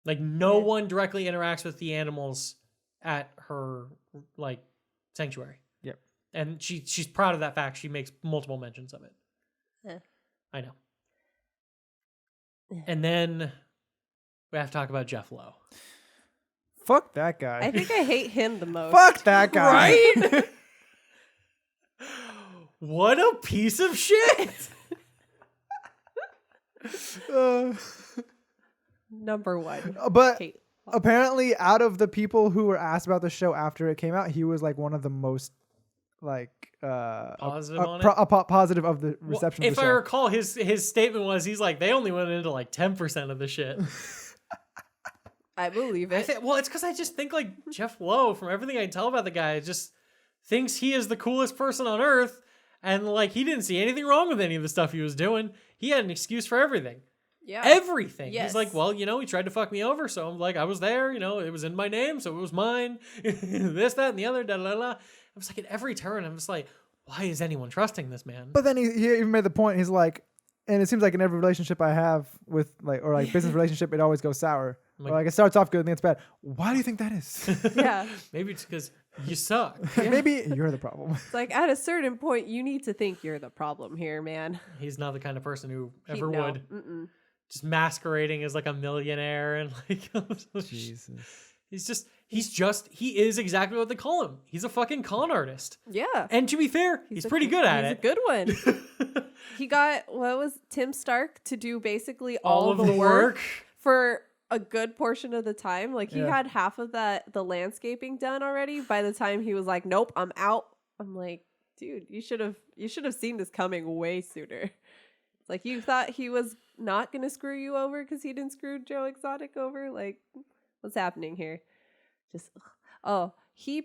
Like no Yeah. one directly interacts with the animals at her like sanctuary. Yep. And she's proud of that fact. She makes multiple mentions of it. Yeah. I know. Yeah. And then we have to talk about Jeff Lowe. Fuck that guy. I think I hate him the most. Fuck that guy. Right? What a piece of shit. Uh, Number one. but Hate. apparently, out of the people who were asked about the show after it came out, he was like one of the most like Positive on it? positive of the Well, reception. if of the I show. recall, his statement was he's like they only went into like 10% of the shit. I believe it. Well, it's because I just think like Jeff Lowe, from everything I tell about the guy, just thinks he is the coolest person on earth, and like he didn't see anything wrong with any of the stuff he was doing. He had an excuse for everything. Yeah. Everything. Yes. He's like, well, he tried to fuck me over, so I'm like, I was there, it was in my name, so it was mine. This, that, and the other, da da da. I was like, at every turn, I'm just like, why is anyone trusting this man? But then he even made the point. He's like, and it seems like in every relationship I have with business relationship, it always goes sour. Like- Or like it starts off good and then it's bad. Why do you think that is? Yeah. Maybe it's because you suck. Maybe you're the problem. It's like at a certain point, you need to think you're the problem here, man. He's not the kind of person who He- ever no. would. Mm-mm. Just masquerading as like a millionaire and like Jesus. he is exactly what they call him. He's a fucking con artist. Yeah. And to be fair, he's a pretty good at He's it. a good one. He got, what was Tim Stark to do basically All of the work. for a good portion of the time. Like he Yeah. had half of the landscaping done already by the time he was like, nope, I'm out. I'm like, dude, you should have seen this coming way sooner. It's like you thought he was not gonna screw you over because he didn't screw Joe Exotic over. Like, what's happening here? Just he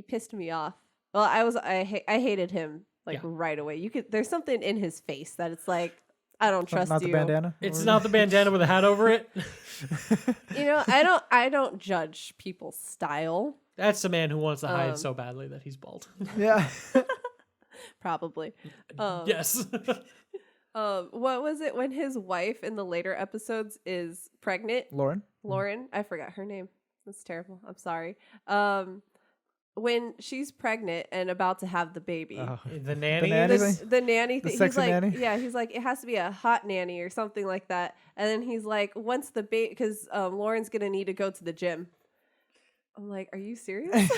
pissed me off. Well, I hated him like Yeah. right away. There's something in his face that it's like, I don't trust Not you. the bandana. It's not the bandana with a hat over it. I don't judge people's style. That's the man who wants to hide Um, so badly that he's bald. Yeah. Probably. Yes. What was it when his wife in the later episodes is pregnant? Lauren. Lauren, I forgot her name. That's terrible. I'm sorry. When she's pregnant and about to have the baby. Oh. The nanny. nanny thing? The nanny The thing. sexy He's like, nanny? yeah, he's like, it has to be a hot nanny or something like that. And then he's like, once the baby, because Lauren's gonna need to go to the gym. I'm like, are you serious?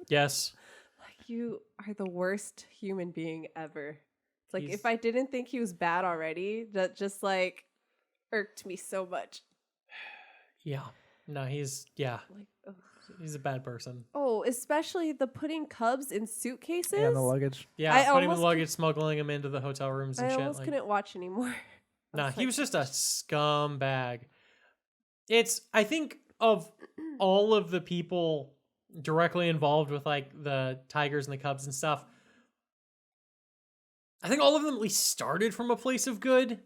Yes. Like, you are the worst human being ever. It's like, He's- if I didn't think he was bad already, that just like irked me so much. Yeah. No, he's Like, ugh. he's a bad person. Oh, especially the putting cubs in suitcases. And the luggage. Yeah, I putting him in almost luggage, smuggling him into the hotel rooms and I shit. almost Like, couldn't watch anymore. I nah, he like, was just a scumbag. I think of all of the people directly involved with like the Tigers and the Cubs and stuff, I think all of them at least started from a place of good.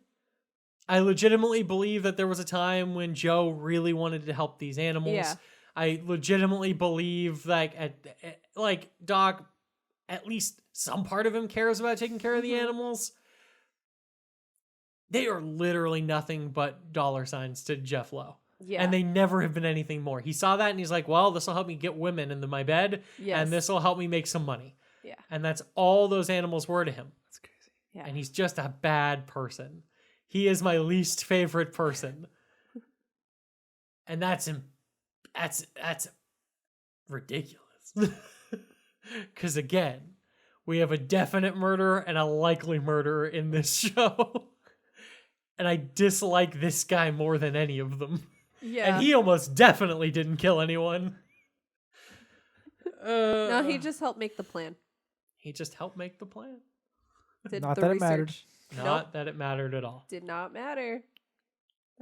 I legitimately believe that there was a time when Joe really wanted to help these animals. Yeah. I legitimately believe like like Doc, at least some part of him cares about taking care of the Mhm. animals. They are literally nothing but dollar signs to Jeff Lowe. yeah. And they never have been anything more. He saw that and he's like, well, this will help me get women into my bed. Yes. And this will help me make some money. Yeah. And that's all those animals were to him. That's crazy. Yeah. And he's just a bad person. He is my least favorite person. And that's ridiculous. Because again, we have a definite murderer and a likely murderer in this show. And I dislike this guy more than any of them. Yeah. And he almost definitely didn't kill anyone. No, he just helped make the plan. He just helped make the plan. Did Not the that it research. mattered. Not that it mattered at all. Did not matter.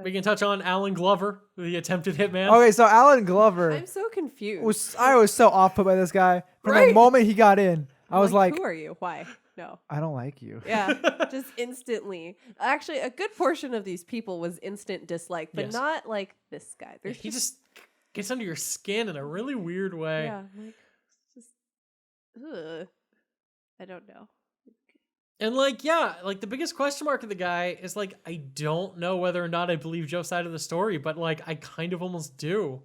We can touch on Alan Glover, the attempted hitman. Okay, so Alan Glover I'm so confused. I was so off put by this guy from the Right? moment he got in. I was like, who are you? Why? No. I don't like you. Yeah, just instantly. Actually, a good portion of these people was instant dislike, but Yes. not like this guy. There's He just gets under your skin in a really weird way. yeah, like just ugh. I don't know. And like, yeah, like the biggest question mark of the guy is like, I don't know whether or not I believe Joe's side of the story, but like, I kind of almost do.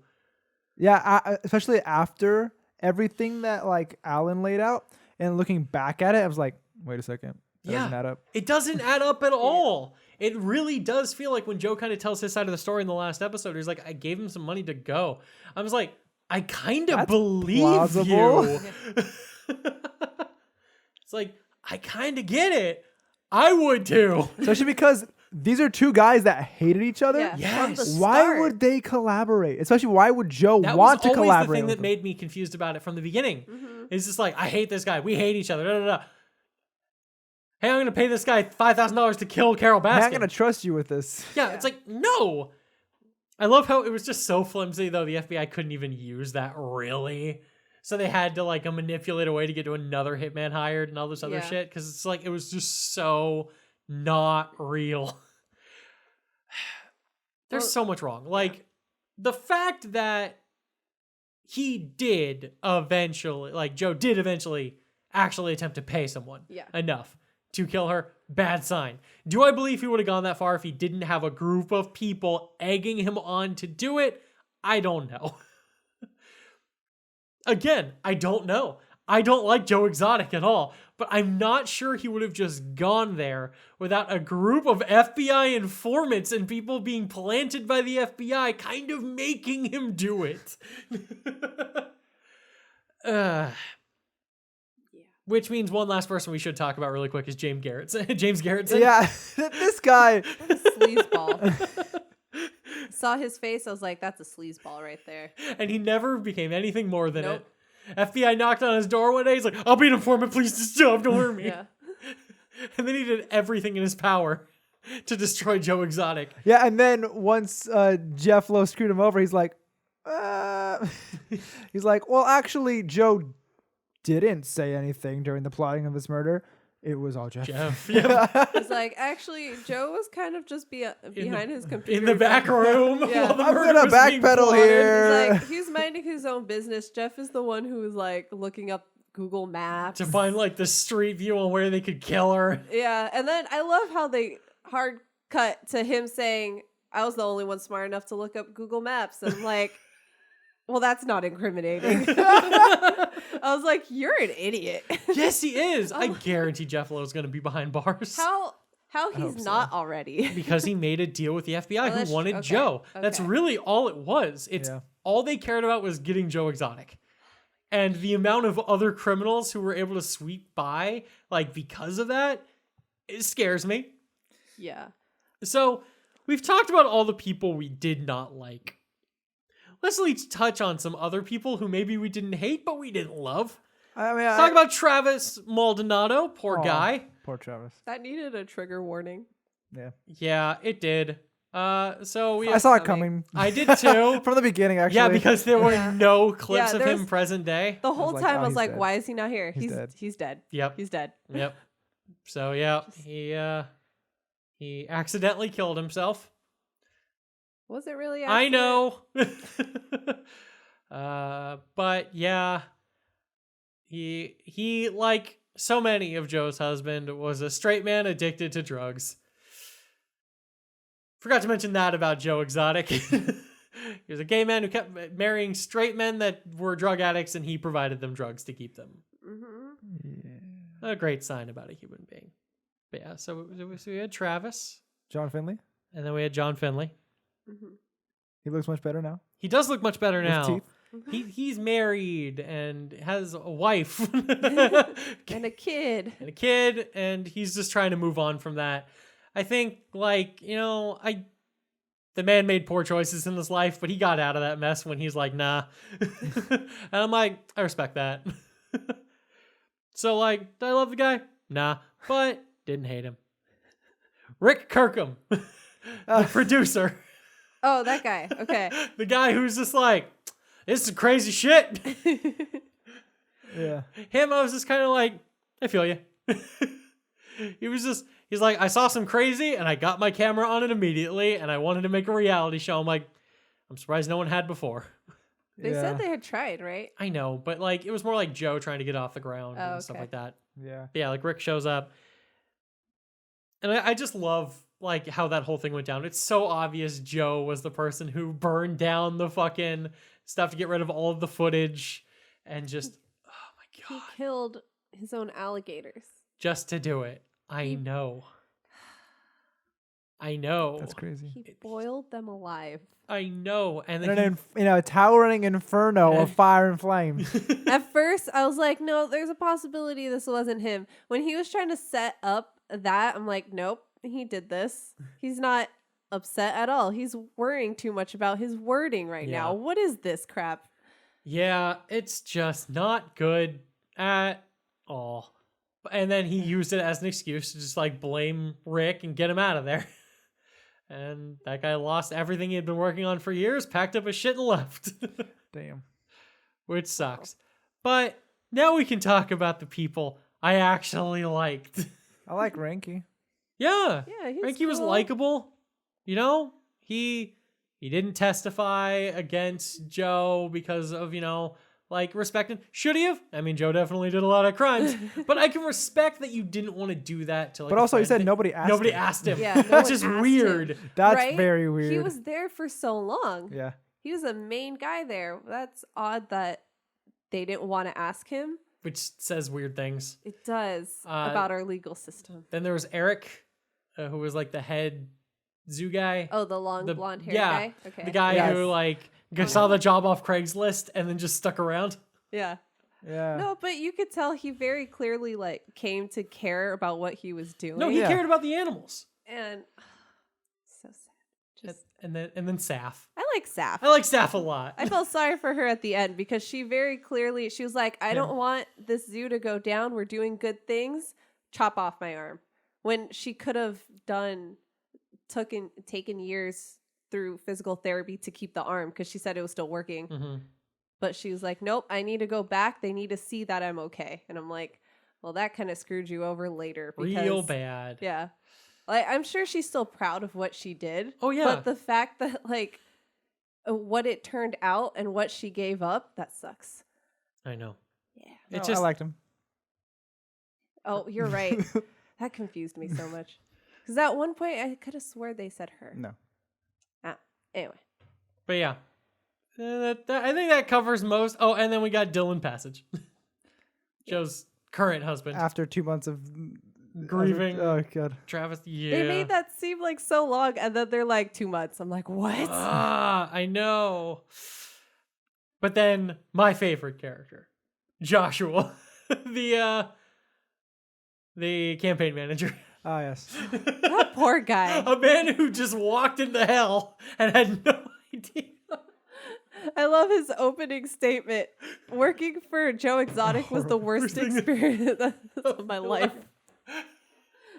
Yeah, especially after everything that like Alan laid out and looking back at it, I was like, wait a second. That Yeah. doesn't add up. It doesn't add up at all. It really does feel like when Joe kind of tells his side of the story in the last episode, he's like, I gave him some money to go. I was like, I kind of That's believe plausible. you. It's like, I kind of get it. I would too. Especially because these are two guys that hated each other. Yeah, from the Yes. Why start. would they collaborate? Especially why would Joe That want was to always collaborate? the thing with that him? made me confused about it from the beginning. Mhm. It's just like, I hate this guy. We hate each other. Da, da, da. Hey, I'm going to pay this guy $5,000 to kill Carol Baskin. I'm not gonna trust you with this. Yeah, it's like, no. I love how it was just so flimsy, though. The FBI couldn't even use that, really. So they had to, like, manipulate a way to get to another hitman hired and all this other Yeah. shit. Because it's like, it was just so not real. There's Well, so much wrong. Like, the fact that he did eventually, like, Joe did eventually actually attempt to pay someone Yeah. enough to kill her, bad sign. Do I believe he would have gone that far if he didn't have a group of people egging him on to do it? I don't know. Again, I don't know. I don't like Joe Exotic at all, but I'm not sure he would have just gone there without a group of FBI informants and people being planted by the FBI kind of making him do it. Yeah. Which means one last person we should talk about really quick is James Garrettson. James Garrettson. Yeah, this guy. Sleazeball. Saw his face. I was like, that's a sleazeball right there. And he never became anything more than Nope. it. FBI knocked on his door one day. He's like, I'll be an informant. Please just don't hurt me. Yeah. And then he did everything in his power to destroy Joe Exotic. Yeah, and then once Jeff Lowe screwed him over, he's like, well, actually, Joe didn't say anything during the plotting of this murder. It was all Jeff. Jeff. Yep. It's like, actually, Joe was kind of just behind his computer. In the back room. Yeah. While the I'm murder gonna was being backpedal plotted. here. He's like, he's minding his own business. Jeff is the one who was like looking up Google Maps. To find like the street view on where they could kill her. Yeah, and then I love how they hard cut to him saying, I was the only one smart enough to look up Google Maps. And I'm like, well, that's not incriminating. I was like, you're an idiot. Yes, he is. I Oh. guarantee Jeff Lowe's going to be behind bars. How hope he's so. not already. Because he made a deal with the FBI that's who wanted okay, Joe. That's okay. really all it was. It's Yeah. all they cared about was getting Joe Exotic. And the amount of other criminals who were able to sweep by, like, because of that, it scares me. Yeah. So, we've talked about all the people we did not like. Let's at least touch on some other people who maybe we didn't hate, but we didn't love. I mean, Let's talk about Travis Maldonado. Poor Aw. guy. poor Travis. That needed a trigger warning. Yeah, Yeah, it did. So we I saw it coming. coming. I did too. From the beginning, actually. Yeah, because there were Yeah. no clips Yeah, of him there's- present day. The whole like, time oh, I was he's like, dead. why is he not here? He's dead. He's dead. Yep. He's dead. Yep. So yeah, he accidentally killed himself. Was it really? I accident? know. But yeah, he like so many of Joe's husband was a straight man addicted to drugs. Forgot to mention that about Joe Exotic. He was a gay man who kept marrying straight men that were drug addicts, and he provided them drugs to keep them. Mhm. Yeah. A great sign about a human being. But yeah, so we had Travis, John Finley. and then we had John Finley. Mhm. He looks much better now. He does look much better With now. teeth. He's married and has a wife And a kid. and a kid, and he's just trying to move on from that. I think, like, you know, the man made poor choices in his life, but he got out of that mess when he's like, nah. And I'm like, I respect that. So, like, did I love the guy? Nah, but didn't hate him. Rick Kirkham, the producer. Oh, that guy. Okay. The guy who's just like, this is crazy shit. Yeah. Him, I was just kind of like, I feel you. He's like, I saw some crazy and I got my camera on it immediately and I wanted to make a reality show. I'm like, I'm surprised no one had before. They said they had tried, right? I know, but like, it was more like Joe trying to get off the ground and Oh, stuff okay. like that. Yeah. But yeah, like Rick shows up. And I just love like how that whole thing went down. It's so obvious Joe was the person who burned down the fucking stuff to get rid of all of the footage and just, oh my He God, killed his own alligators. just to do it. I He- know. I know. That's crazy. He boiled them alive. I know. And In then a towering inferno of fire and flame. At first, I was like, no, there's a possibility this wasn't him. When he was trying to set up that, I'm like, nope, he did this. He's not upset at all. He's worrying too much about his wording right Yeah. now. What is this crap? yeah, it's just not good at all. And then he used it as an excuse to just like blame Rick and get him out of there. And that guy lost everything he had been working on for years, packed up his shit and left. Damn. Which sucks. But now we can talk about the people I actually liked. I like Ranky. Yeah. Yeah, he's Frankie was cool. likable. You know, he didn't testify against Joe because of, like respecting. Should he have? I mean, Joe definitely did a lot of crimes, but I can respect that you didn't want to do that to like. But also, he said offend- nobody asked Nobody him. asked him. Yeah, no Which one is asked weird. him. That's Right? very weird. He was there for so long. Yeah. He was a main guy there. That's odd that they didn't want to ask him. Which says weird things. It does about our legal system. Then there was Eric, who was like the head zoo guy. Oh, the long The- blonde hair yeah, guy? Okay. The guy Yes. who like saw the job off Craigslist and then just stuck around. Yeah. Yeah. No, but you could tell he very clearly like came to care about what he was doing. No, he Yeah. cared about the animals. And so sad. Just And then Saf. I like Saf. I like Saf a lot. I felt sorry for her at the end because she very clearly she was like, I don't want this zoo to go down. We're doing good things. Chop off my arm. When she could have taken years through physical therapy to keep the arm because she said it was still working. Mhm. But she was like, nope, I need to go back. They need to see that I'm okay. And I'm like, well, that kind of screwed you over later. Because, Real bad. Yeah. Like, I'm sure she's still proud of what she did. Oh, yeah. But the fact that, like, what it turned out and what she gave up, that sucks. I know. Yeah. No, It's just I liked him. Oh, you're right. That confused me so much. Because at one point, I could have swore they said her. No. Anyway. But yeah. I think that covers most. Oh, and then we got Dylan Passage. Joe's current husband. After 2 months of Grieving. Oh god. Travis. Yeah. They made that seem like so long, and then they're like 2 months. I'm like, what? I know. But then my favorite character, Joshua, the campaign manager. Ah yes. That poor guy. A man who just walked into hell and had no idea. I love his opening statement. Working for Joe Exotic was the worst thing experience of my life.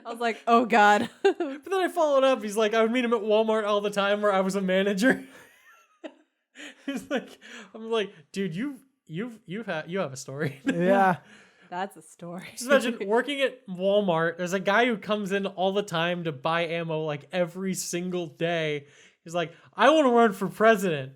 I was like, oh God. But then I followed up. He's like, I would meet him at Walmart all the time where I was a manager. He's like, I'm like, dude, you have a story. Yeah. That's a story. Just imagine working at Walmart. There's a guy who comes in all the time to buy ammo like every single day. He's like, I want to run for president.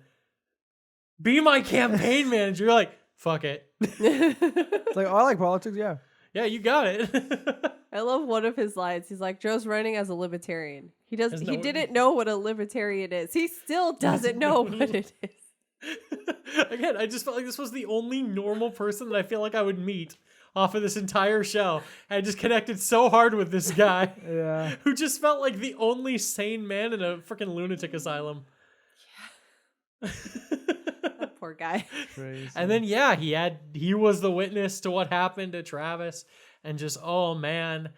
Be my campaign manager. You're like, fuck it. It's like, oh, I like politics, yeah. Yeah, you got it. I love one of his lines. He's like, Joe's running as a libertarian. He didn't know what a libertarian is. He still doesn't know what it is. Again, I just felt like this was the only normal person that I feel like I would meet off of this entire show. I just connected so hard with this guy Yeah. who just felt like the only sane man in a freaking lunatic asylum. That poor guy. Crazy. And then he was the witness to what happened to Travis, and just oh man,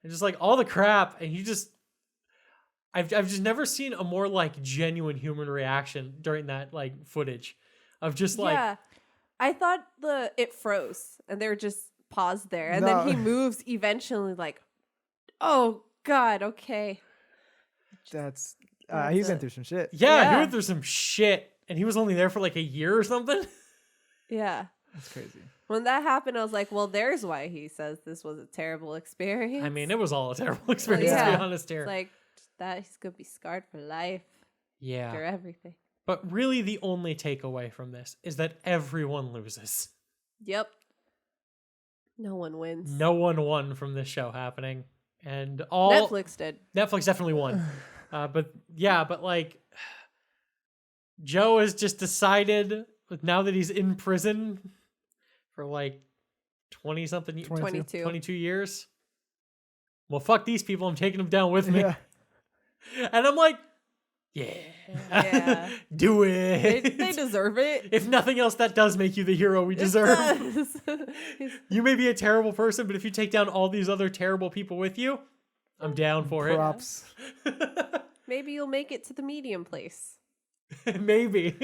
and just like all the crap, and he just I've just never seen a more like genuine human reaction during that like footage of just like yeah. I thought it froze and they were just paused there. And No. then he moves eventually like, oh God, okay. That's That's he's been it. through some shit. yeah, he Yeah. went through some shit and he was only there for like a year or something. Yeah. That's crazy. When that happened, I was like, well, there's why he says this was a terrible experience. I mean, it was all a terrible experience to yeah. be honest here. It's like that he's going to be scarred for life Yeah. for everything. But really the only takeaway from this is that everyone loses. Yep. No one wins. No one won from this show happening. And all Netflix did. Netflix definitely won. But like Joe has just decided now that he's in prison for like 20 something 22 years. Well, fuck these people. I'm taking them down with me. Yeah. And I'm like, yeah. Do it. They deserve it. If nothing else, that does make you the hero we deserve. You may be a terrible person, but if you take down all these other terrible people with you, I'm down for Props. it. Maybe you'll make it to the medium place. Maybe.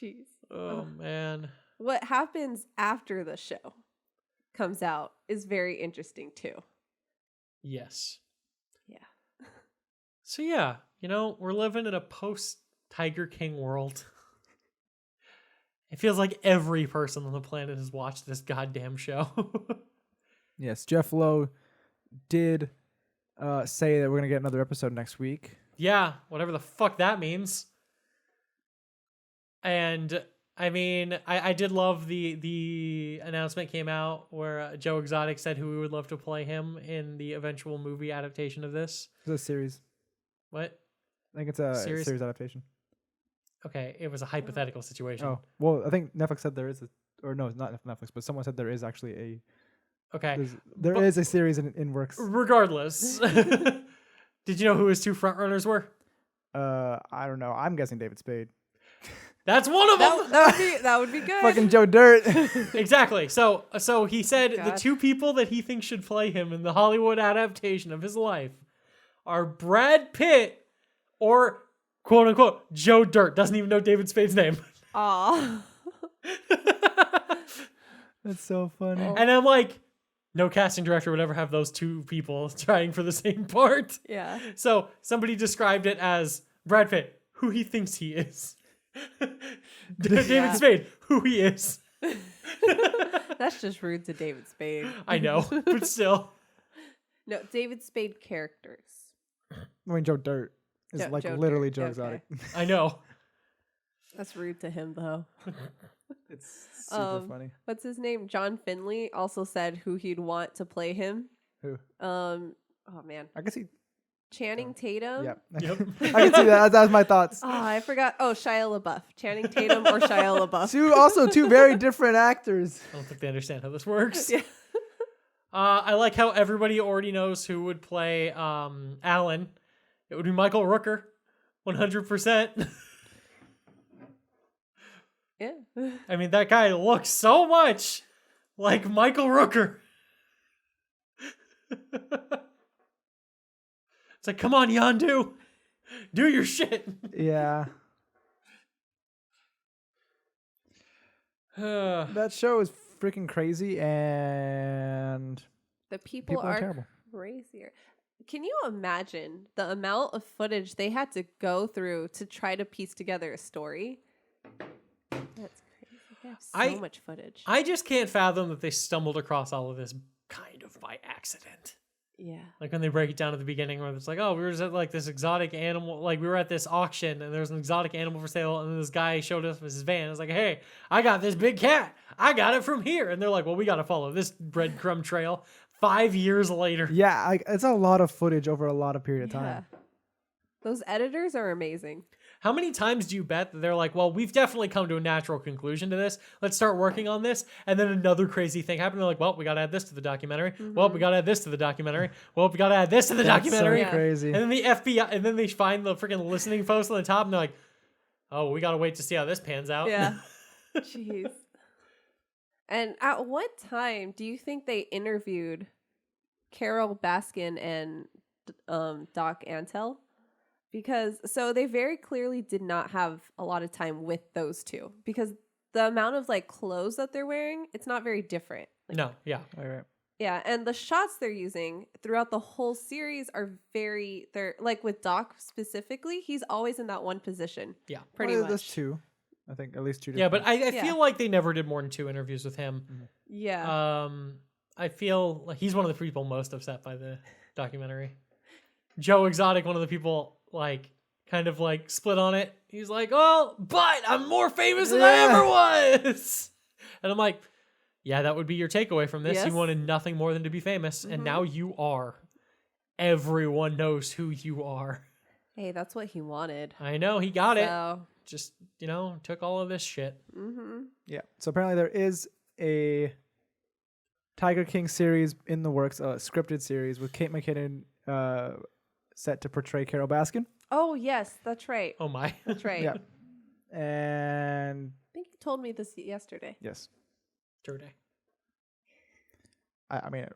Jeez. Oh, man. What happens after the show comes out is very interesting too. Yes. Yeah. So, yeah, we're living in a post-Tiger King world. It feels like every person on the planet has watched this goddamn show. Yes, Jeff Lowe did say that we're gonna get another episode next week. Yeah, whatever the fuck that means. And I mean, I did love the announcement came out where Joe Exotic said who we would love to play him in the eventual movie adaptation of this. It's a series. What? I think it's a Series? series adaptation. Okay, it was a hypothetical situation. Oh, well, I think Netflix said there is or no, it's not Netflix, but someone said there is actually Okay. there But- is a series in works. Regardless. Did you know who his two frontrunners were? I don't know. I'm guessing David Spade. That's one of them. That would be good. Fucking Joe Dirt. Exactly. So he said the God. two people that he thinks should play him in the Hollywood adaptation of his life are Brad Pitt or quote unquote Joe Dirt. Doesn't even know David Spade's name. Aw. That's so funny. Oh. And I'm like, no casting director would ever have those two people trying for the same part. Yeah. So somebody described it as Brad Pitt, who he thinks he is. David Yeah. Spade, who he is. That's just rude to David Spade. I know, but still. No, David Spade characters. I mean, Joe Dirt is like Joe literally Dirt, Joe okay. Exotic. I know. That's rude to him, though. It's super funny. What's his name? John Finley also said who he'd want to play him. Who? Oh man, I can see. Channing Tatum. Yeah. Yep. I can see that. That was my thoughts. Oh, I forgot. Oh, Shia LaBeouf. Channing Tatum or Shia LaBeouf. Two very different actors. I don't think they understand how this works. Yeah. I like how everybody already knows who would play Alan. It would be Michael Rooker, 100%. Yeah. I mean, that guy looks so much like Michael Rooker. It's like, come on, Yondu. Do your shit. Yeah. That show is freaking crazy, and The people people are are terrible. crazier. Can you imagine the amount of footage they had to go through to try to piece together a story? That's crazy. They have so much footage. I just can't fathom that they stumbled across all of this kind of by accident. Yeah. Like when they break it down at the beginning where it's like, oh, we were just at like this exotic animal, like we were at this auction and there was an exotic animal for sale and this guy showed us his van. It was like, hey, I got this big cat. I got it from here. And they're like, well, we got to follow this breadcrumb trail 5 years later. Yeah, it's a lot of footage over a lot of period of time. Those editors are amazing. How many times do you bet that they're like, well, we've definitely come to a natural conclusion to this. Let's start working on this. And then another crazy thing happened. They're like, well, we got to add this to the documentary. Well, we got to add this to the documentary. Well, we got to add this to the documentary. So crazy. And then the FBI, and then they find the freaking listening post on the top and they're like, oh, we got to wait to see how this pans out. Yeah. Jeez. And at what time do you think they interviewed Carol Baskin and Doc Antel, because so they very clearly did not have a lot of time with those two, because the amount of like clothes that they're wearing, it's not very different. Like, No, yeah. All right. yeah, and the shots they're using throughout the whole series are they're like with Doc specifically, he's always in that one position. Yeah. Pretty Well, much. There's two. I think at least two. Yeah, but different- I Yeah. feel like they never did more than 2 interviews with him. Yeah. I feel like he's one of the people most upset by the documentary. Joe Exotic, one of the people, like, kind of like split on it. He's like, "Oh, but I'm more famous than I ever was." And I'm like, yeah, that would be your takeaway from this. Yes. You wanted nothing more than to be famous, and now you are. Everyone knows who you are. Hey, that's what he wanted. I know, he got it. So, Just, took all of this shit. Yeah. So apparently there is a Tiger King series in the works, a scripted series with Kate McKinnon set to portray Carol Baskin. oh yes, that's right. Oh my. That's right. Yeah. And I think you told me this yesterday. yes, True day. I mean,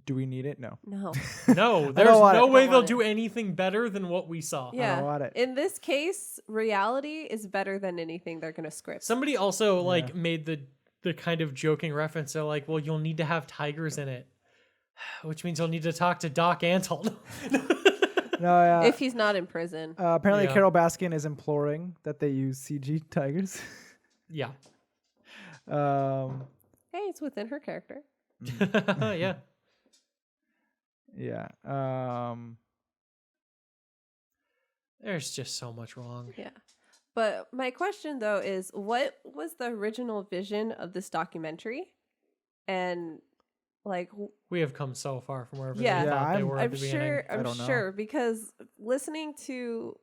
do we need it? No. No. No, there's want no it. way Don't they'll want do anything better than what we saw. Yeah. want it. In this case, reality is better than anything they're gonna script. Somebody also like Yeah. made the kind of joking reference. They're like, well, you'll need to have tigers in it, which means you'll need to talk to Doc Antle. No. Yeah. If he's not in prison. Apparently, Yeah. Carol Baskin is imploring that they use CG tigers. Yeah. Hey, it's within her character. Yeah. Yeah. There's just so much wrong. Yeah. But my question though is, what was the original vision of this documentary? And like We have come so far from wherever Yeah. they Yeah, thought they I'm- were at I'm the sure beginning. I'm don't know. sure because listening to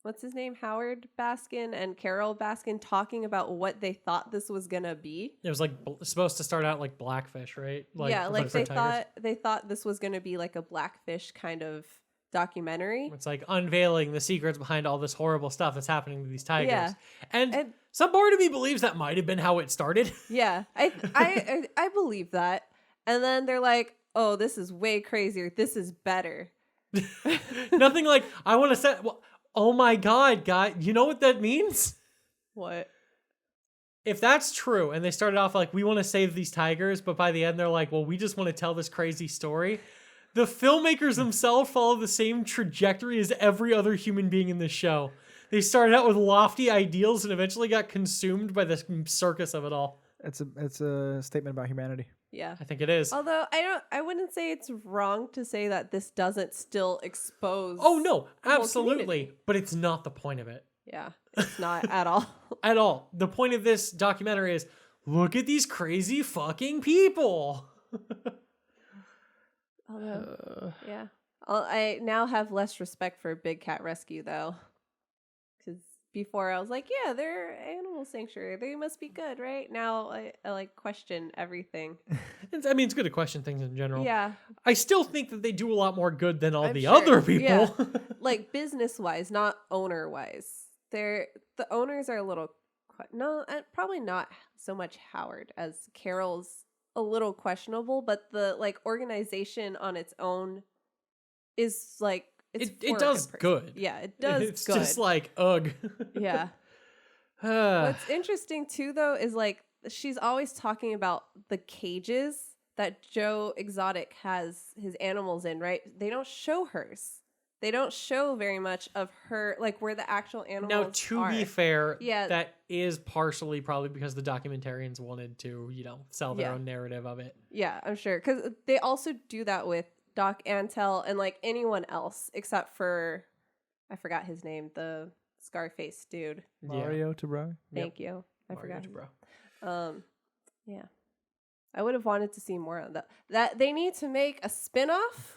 what's his name, Howard Baskin and Carol Baskin talking about what they thought this was gonna be. It was like supposed to start out like Blackfish, right? Yeah, like for they tigers. thought this was gonna be like a Blackfish kind of documentary. It's like unveiling the secrets behind all this horrible stuff that's happening to these tigers. Yeah. And And some part of me believes that might have been how it started. yeah, I believe that. And then they're like, "Oh, this is way crazier. This is better." Nothing like, I want to set. Well, oh my God, guy. You know what that means? What? If that's true, and they started off like, we want to save these tigers, but by the end they're like, well, we just want to tell this crazy story. The filmmakers themselves follow the same trajectory as every other human being in this show. They started out with lofty ideals and eventually got consumed by the circus of it all. It's a statement about humanity. Yeah. I think it is. Although I wouldn't say it's wrong to say that this doesn't still expose. Oh, no, the whole absolutely. community. But it's not the point of it. Yeah, it's not at all. At all. The point of this documentary is, look at these crazy fucking people. Although, yeah, I now have less respect for Big Cat Rescue though, because before I was like, yeah, they're animal sanctuary, they must be good, right? Now I like question everything. I mean, it's good to question things in general. Yeah, I still think that they do a lot more good than all I'm the sure, other people. yeah. Like business wise, not owner wise. The owners are a little probably not so much Howard as Carol's a little questionable, but the like organization on its own is like it's It for a does person. good. Yeah, it does It's good. just like, ugh. Yeah. Ah, What's interesting too though is like she's always talking about the cages that Joe Exotic has his animals in, right? They don't show hers. They don't show very much of her, like where the actual animals now, to are. be fair, Yeah. that is partially probably because the documentarians wanted to, sell their Yeah. own narrative of it. Yeah, I'm sure. Because they also do that with Doc Antel and like anyone else except for, I forgot his name, the Scarface dude. Mario Tabari. Thank you. I Mario forgot. Bro. Yeah. I would have wanted to see more on that. That they need to make a spin-off,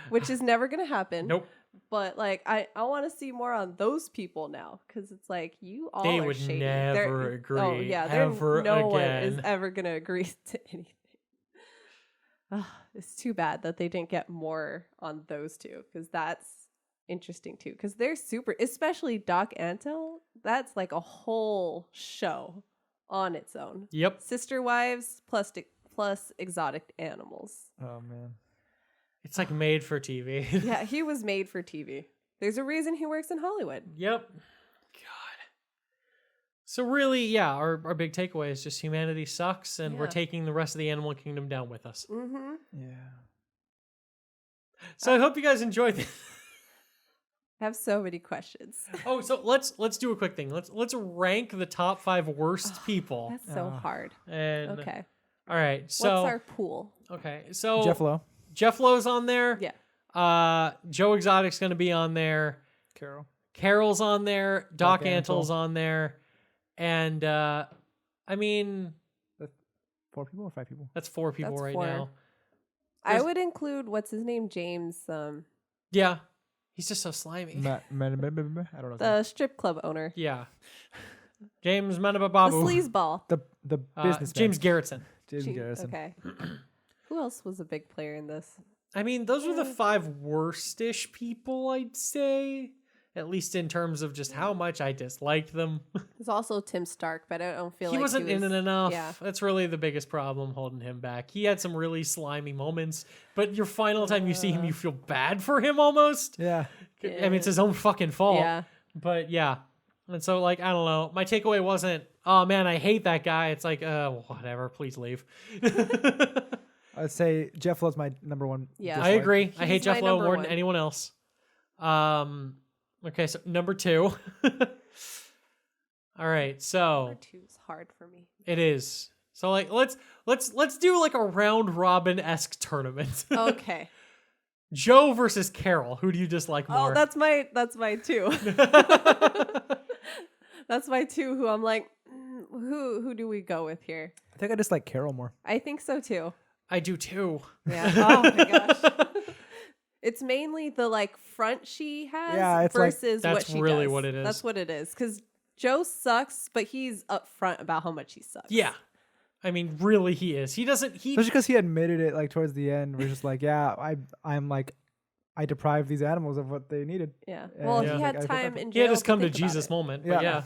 which is never going to happen. Nope. But like I want to see more on those people now because it's like you all They are would shady. never Oh agree yeah, ever no one is again. ever gonna agree to anything. It's too bad that they didn't get more on those two because that's interesting too. Because they're super, especially Doc Antle. That's like a whole show on its own. Yep. Sister wives plus exotic animals. Oh man. It's like made for TV. Yeah, he was made for TV. There's a reason he works in Hollywood. Yep. God. So really, yeah, our big takeaway is just humanity sucks, and we're Yeah. taking the rest of the animal kingdom down with us. Mm-hmm. Yeah. So I hope you guys enjoyed this. I have so many questions. Oh, so let's do a quick thing. Let's rank the top 5 worst people. That's so hard. And Okay. all right, so What's our pool? okay, so Jeff Lowe's on there. Yeah. Joe Exotic's gonna be on there. Carol's on there. Doc Antle's on there, and I mean, 4 people or 5 people? that's 4 people That's right 4. now. I would include what's his name, James, Yeah, he's just so slimy. I don't know. the strip club owner, Yeah, James the Manabababu. sleazeball. The business James Garrettson. James Garrison. Okay. Who else was a big player in this? I mean, those were the 5 worst-ish people, I'd say. At least in terms of just how much I disliked them. There's also Tim Stark, but I don't feel He like wasn't he was in it enough. Yeah. That's really the biggest problem holding him back. He had some really slimy moments, but your final time you see him, you feel bad for him almost. Yeah. I mean, it's his own fucking fault. Yeah. But yeah. And so, like, I don't know. My takeaway wasn't, oh man, I hate that guy. It's like, whatever, please leave. I'd say Jeff Lowe's my number 1. Yeah. I agree. I He's hate Jeff my Lowe number more than 1. anyone else. Okay, so number 2. All right, so Number 2 is hard for me. it is. So like let's do like a round robin-esque tournament. Okay. Joe versus Carol. Who do you dislike more? Oh, that's my 2. That's my 2 who I'm like, who do we go with here? I think I just like Carol more. I think so too. I do too. Yeah. Oh my gosh. It's mainly the like front she has Yeah, it's like- versus That's what she really does. what it is. That's what it is. Because Joe sucks, but he's upfront about how much he sucks. Yeah. I mean, really he is. He doesn't Especially because he admitted it like towards the end. We're just like, yeah, I'm like, I deprived these animals of what they needed. Yeah. Yeah. Well, Yeah. he Like, had I put time that- in he jail. had his come to think about Jesus it. moment. Yeah. But yeah.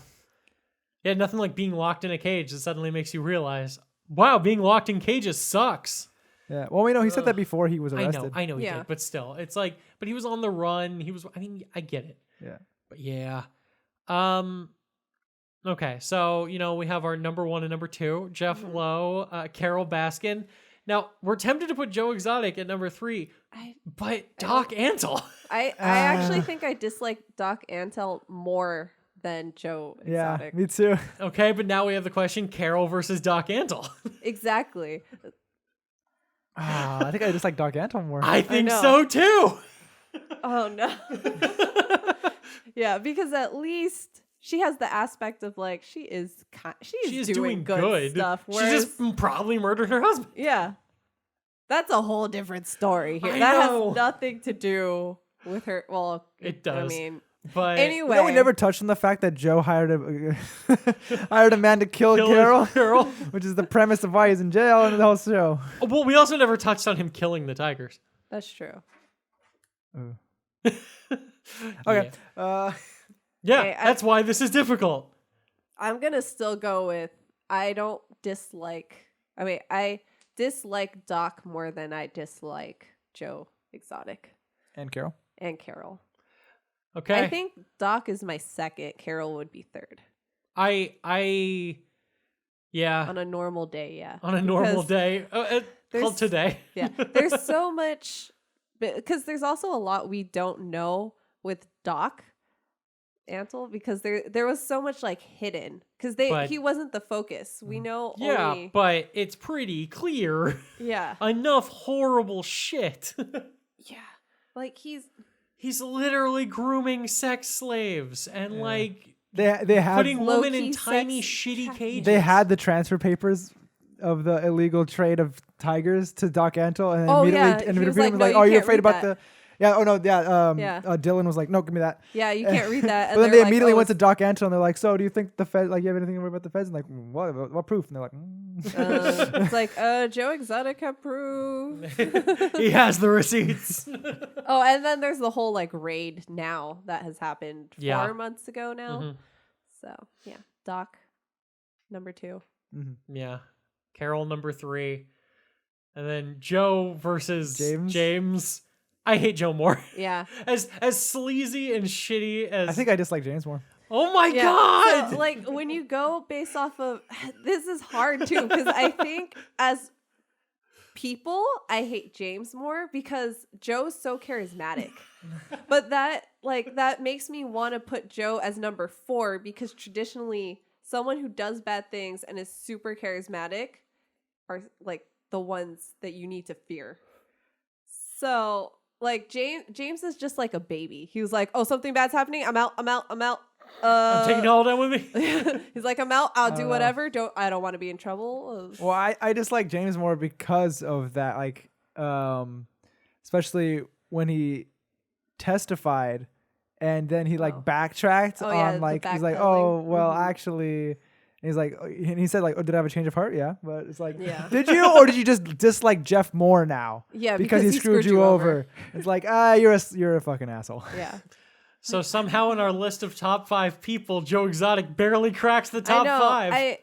Yeah, nothing like being locked in a cage that suddenly makes you realize, wow, being locked in cages sucks. Yeah. Well, we know he said that before he was arrested. I know he Yeah. did, but still, it's like, but he was on the run. I mean, I get it. Yeah. But yeah. Okay, so, we have our number 1 and number 2, Jeff Lowe, Carol Baskin. Now, we're tempted to put Joe Exotic at number 3, but Doc Antle. I actually think I dislike Doc Antle more than Joe Yeah, Exotic. me too. Okay, but now we have the question, Carol versus Doc Antle. Exactly. I think I just like Doc Antle more. I think know. so too. Oh no. Yeah, because at least she has the aspect of like she is doing good stuff. She Whereas, just probably murdered her husband. yeah, that's a whole different story here. I That know. has nothing to do with her. Well, It does. I mean, But anyway, You know, we never touched on the fact that Joe hired a man to kill Carol. Carol, which is the premise of why he's in jail and the whole show. Well, we also never touched on him killing the tigers. that's true. Okay. Yeah, Okay, that's why this is difficult. I'm gonna still go with I dislike Doc more than I dislike Joe Exotic And Carol. and Carol. Okay. I think Doc is my second. Carol would be third. Yeah. On a normal day, yeah. On a normal Because day. Called there's- today. Yeah. There's so much, because there's also a lot we don't know with Doc Antle, because there was so much like hidden, because But- he wasn't the focus. We know Yeah, only. but it's pretty clear. Yeah. Enough horrible shit. Yeah. Like He's literally grooming sex slaves and Yeah. like They had putting women in low-key tiny sex shitty trafficking. cages. they had the transfer papers of the illegal trade of tigers to Doc Antle, and Oh, immediately, yeah. and He was immediately like, was "No, like, you "Oh, you're can't afraid read about that." the." Yeah. Oh no. Yeah. Yeah. Dylan was like, "No, give me that." Yeah, you can't read that. But And then they're they like, immediately "Oh, went to Doc Antle, and they're like, "So, do you think the Fed, like, you have anything to worry about the Feds?" And like, what proof? And they're like, it's like, Joe Exotic have proof. He has the receipts. Oh, and then there's the whole like raid now that has happened 4 Yeah. months ago now. Mhm. So yeah, Doc, number 2. Yeah. Carol number 3. And then Joe versus James? James. I hate Joe more. Yeah. As sleazy and shitty as I think I dislike James more. oh my Yeah. god. So, like, when you go based off of this is hard too, because I think as people, I hate James more because Joe's so charismatic. But that makes me want to put Joe as number 4 because traditionally someone who does bad things and is super charismatic are like the ones that you need to fear. So like James is just like a baby. He was like, oh, something bad's happening. I'm out. I'm taking it all down with me. He's like, I'm out. I'll do know. whatever. I don't want to be in trouble. Well, I dislike James more because of that. Like, especially when he testified, and then he like backtracked Oh, yeah, on the like he's like, backpedaling. oh well, Mhm. actually, and he's like, and he said like, oh, did I have a change of heart? Yeah, but it's like, Yeah. did you or did you just dislike Jeff more now? Yeah, because he screwed you over. It's like, you're a fucking asshole. Yeah. So somehow in our list of top 5 people, Joe Exotic barely cracks the top I know. 5.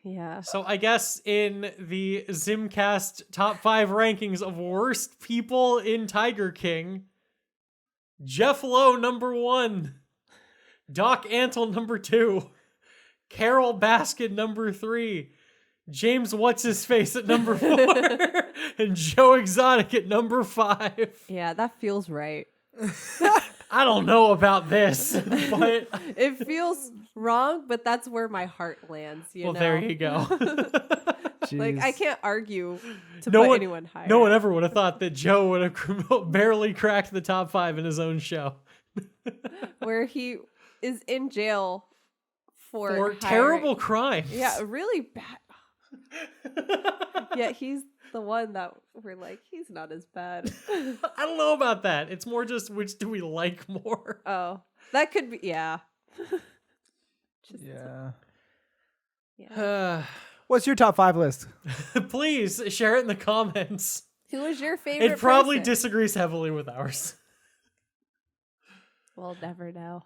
Yeah. So I guess in the ZymCast top 5 rankings of worst people in Tiger King, Jeff Lowe number 1, Doc Antle number 2, Carol Baskin number 3, James What's-His-Face at number 4, and Joe Exotic at number 5. Yeah, that feels right. I don't know about this, but It feels wrong, but that's where my heart lands, you know? there you go. Like, I Jeez. can't argue to No put one- anyone higher. No one ever would have thought that Joe would have barely cracked the top 5 in his own show. Where he is in jail for For terrible hiring- crimes. Yeah, really bad. Yeah, he's the one that we're like, he's not as bad. I don't know about that. It's more just which do we like more? Oh, that could be, yeah. Yeah. Yeah. What's your top 5 list? Please share it in the comments. Who was your favorite It probably person? disagrees heavily with ours. We'll never know.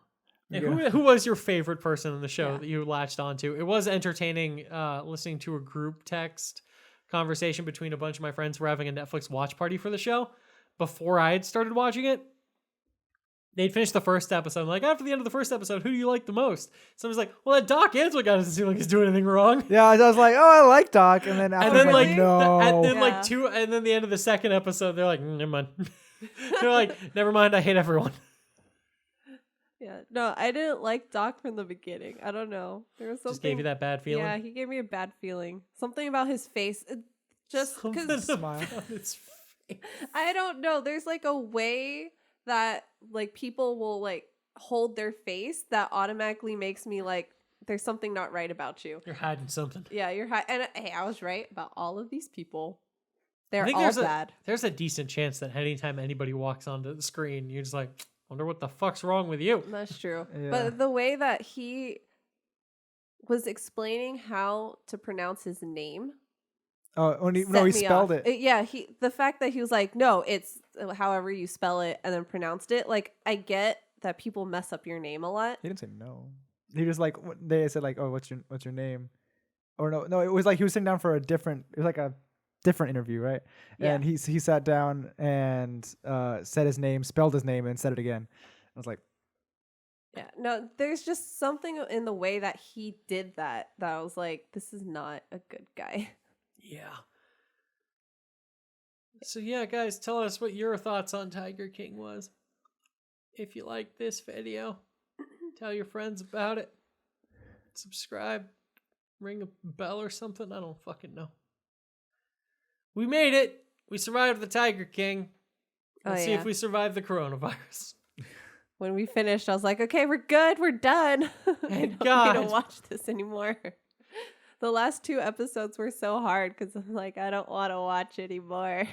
Yeah, Yeah. who was your favorite person in the show Yeah. that you latched onto? It was entertaining listening to a group text conversation between a bunch of my friends who were having a Netflix watch party for the show before I had started watching it. They'd finished the first episode. I'm like, after the end of the first episode, who do you like the most? Someone's like, well, that Doc Ansel guy doesn't seem like he's doing anything wrong. Yeah, I was like, oh, I like Doc, and then after And then I'm like, no. and then Yeah. like and then the end of the second episode, they're like, never mind. They're like, never mind, I hate everyone. Yeah, no, I didn't like Doc from the beginning. I don't know. There was something. Just gave you that bad feeling. Yeah, he gave me a bad feeling. Something about his face. Just Something because Smile. about his face. I don't know. There's like a way that like people will like hold their face that automatically makes me like there's something not right about you. You're hiding something. Yeah, you're high. And hey, I was right about all of these people. I They're think all bad. There's a decent chance that anytime anybody walks onto the screen, you're just like, wonder what the fuck's wrong with you. That's true. Yeah. But the way that he was explaining how to pronounce his name. Oh, he set me spelled off. it. Yeah, the fact that he was like, no, it's however you spell it, and then pronounced it. Like, I get that people mess up your name a lot. He didn't say no. He just like they said like, oh, what's your name? Or no, it was like he was sitting down for it was like a different interview, right? Yeah. And he sat down and said his name, spelled his name, and said it again. I was like, Yeah, no, there's just something in the way that he did that I was like, this is not a good guy. Yeah. So yeah, guys, tell us what your thoughts on Tiger King was. If you like this video, tell your friends about it. Subscribe, ring a bell or something. I don't fucking know. We made it. We survived the Tiger King. Let's see if we survive the coronavirus. When we finished, I was like, okay, we're good. We're done. I Thank don't need to God. watch this anymore. The last 2 episodes were so hard because I'm like, I don't want to watch anymore.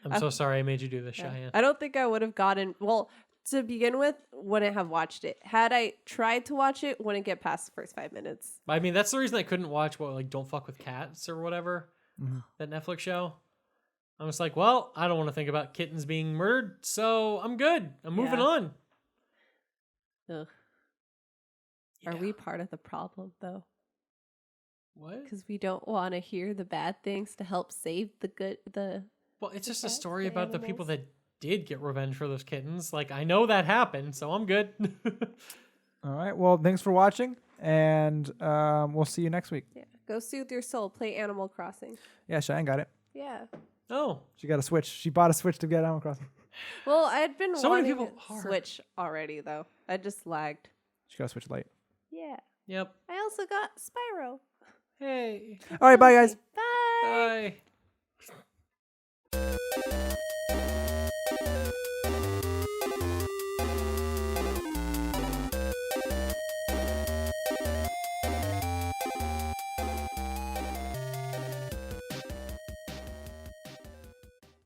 I'm so sorry I made you do this, Yeah. Cheyenne. I don't think I would have gotten, well, to begin with, wouldn't have watched it. Had I tried to watch it, wouldn't get past the first 5 minutes. I mean, that's the reason I couldn't watch Don't Fuck with Cats or whatever, Mhm. that Netflix show. I was like, well, I don't want to think about kittens being murdered, so I'm good. I'm moving Yeah. on. Ugh. Yeah. Are we part of the problem, though? What? Because we don't want to hear the bad things to help save the good, the Well, it's just a cats, story the about the people animals. that did get revenge for those kittens. Like, I know that happened, so I'm good. All right. Well, thanks for watching, and we'll see you next week. Yeah. Go soothe your soul. Play Animal Crossing. Yeah, Cheyenne got it. Yeah. Oh, She got a Switch. She bought a Switch to get Animal Crossing. Well, I had been So many wanting people a are. Switch already, though. I just lagged. She got a Switch Lite. Yeah. yep. I also got Spyro. Hey. All right, bye, guys. Bye. Bye.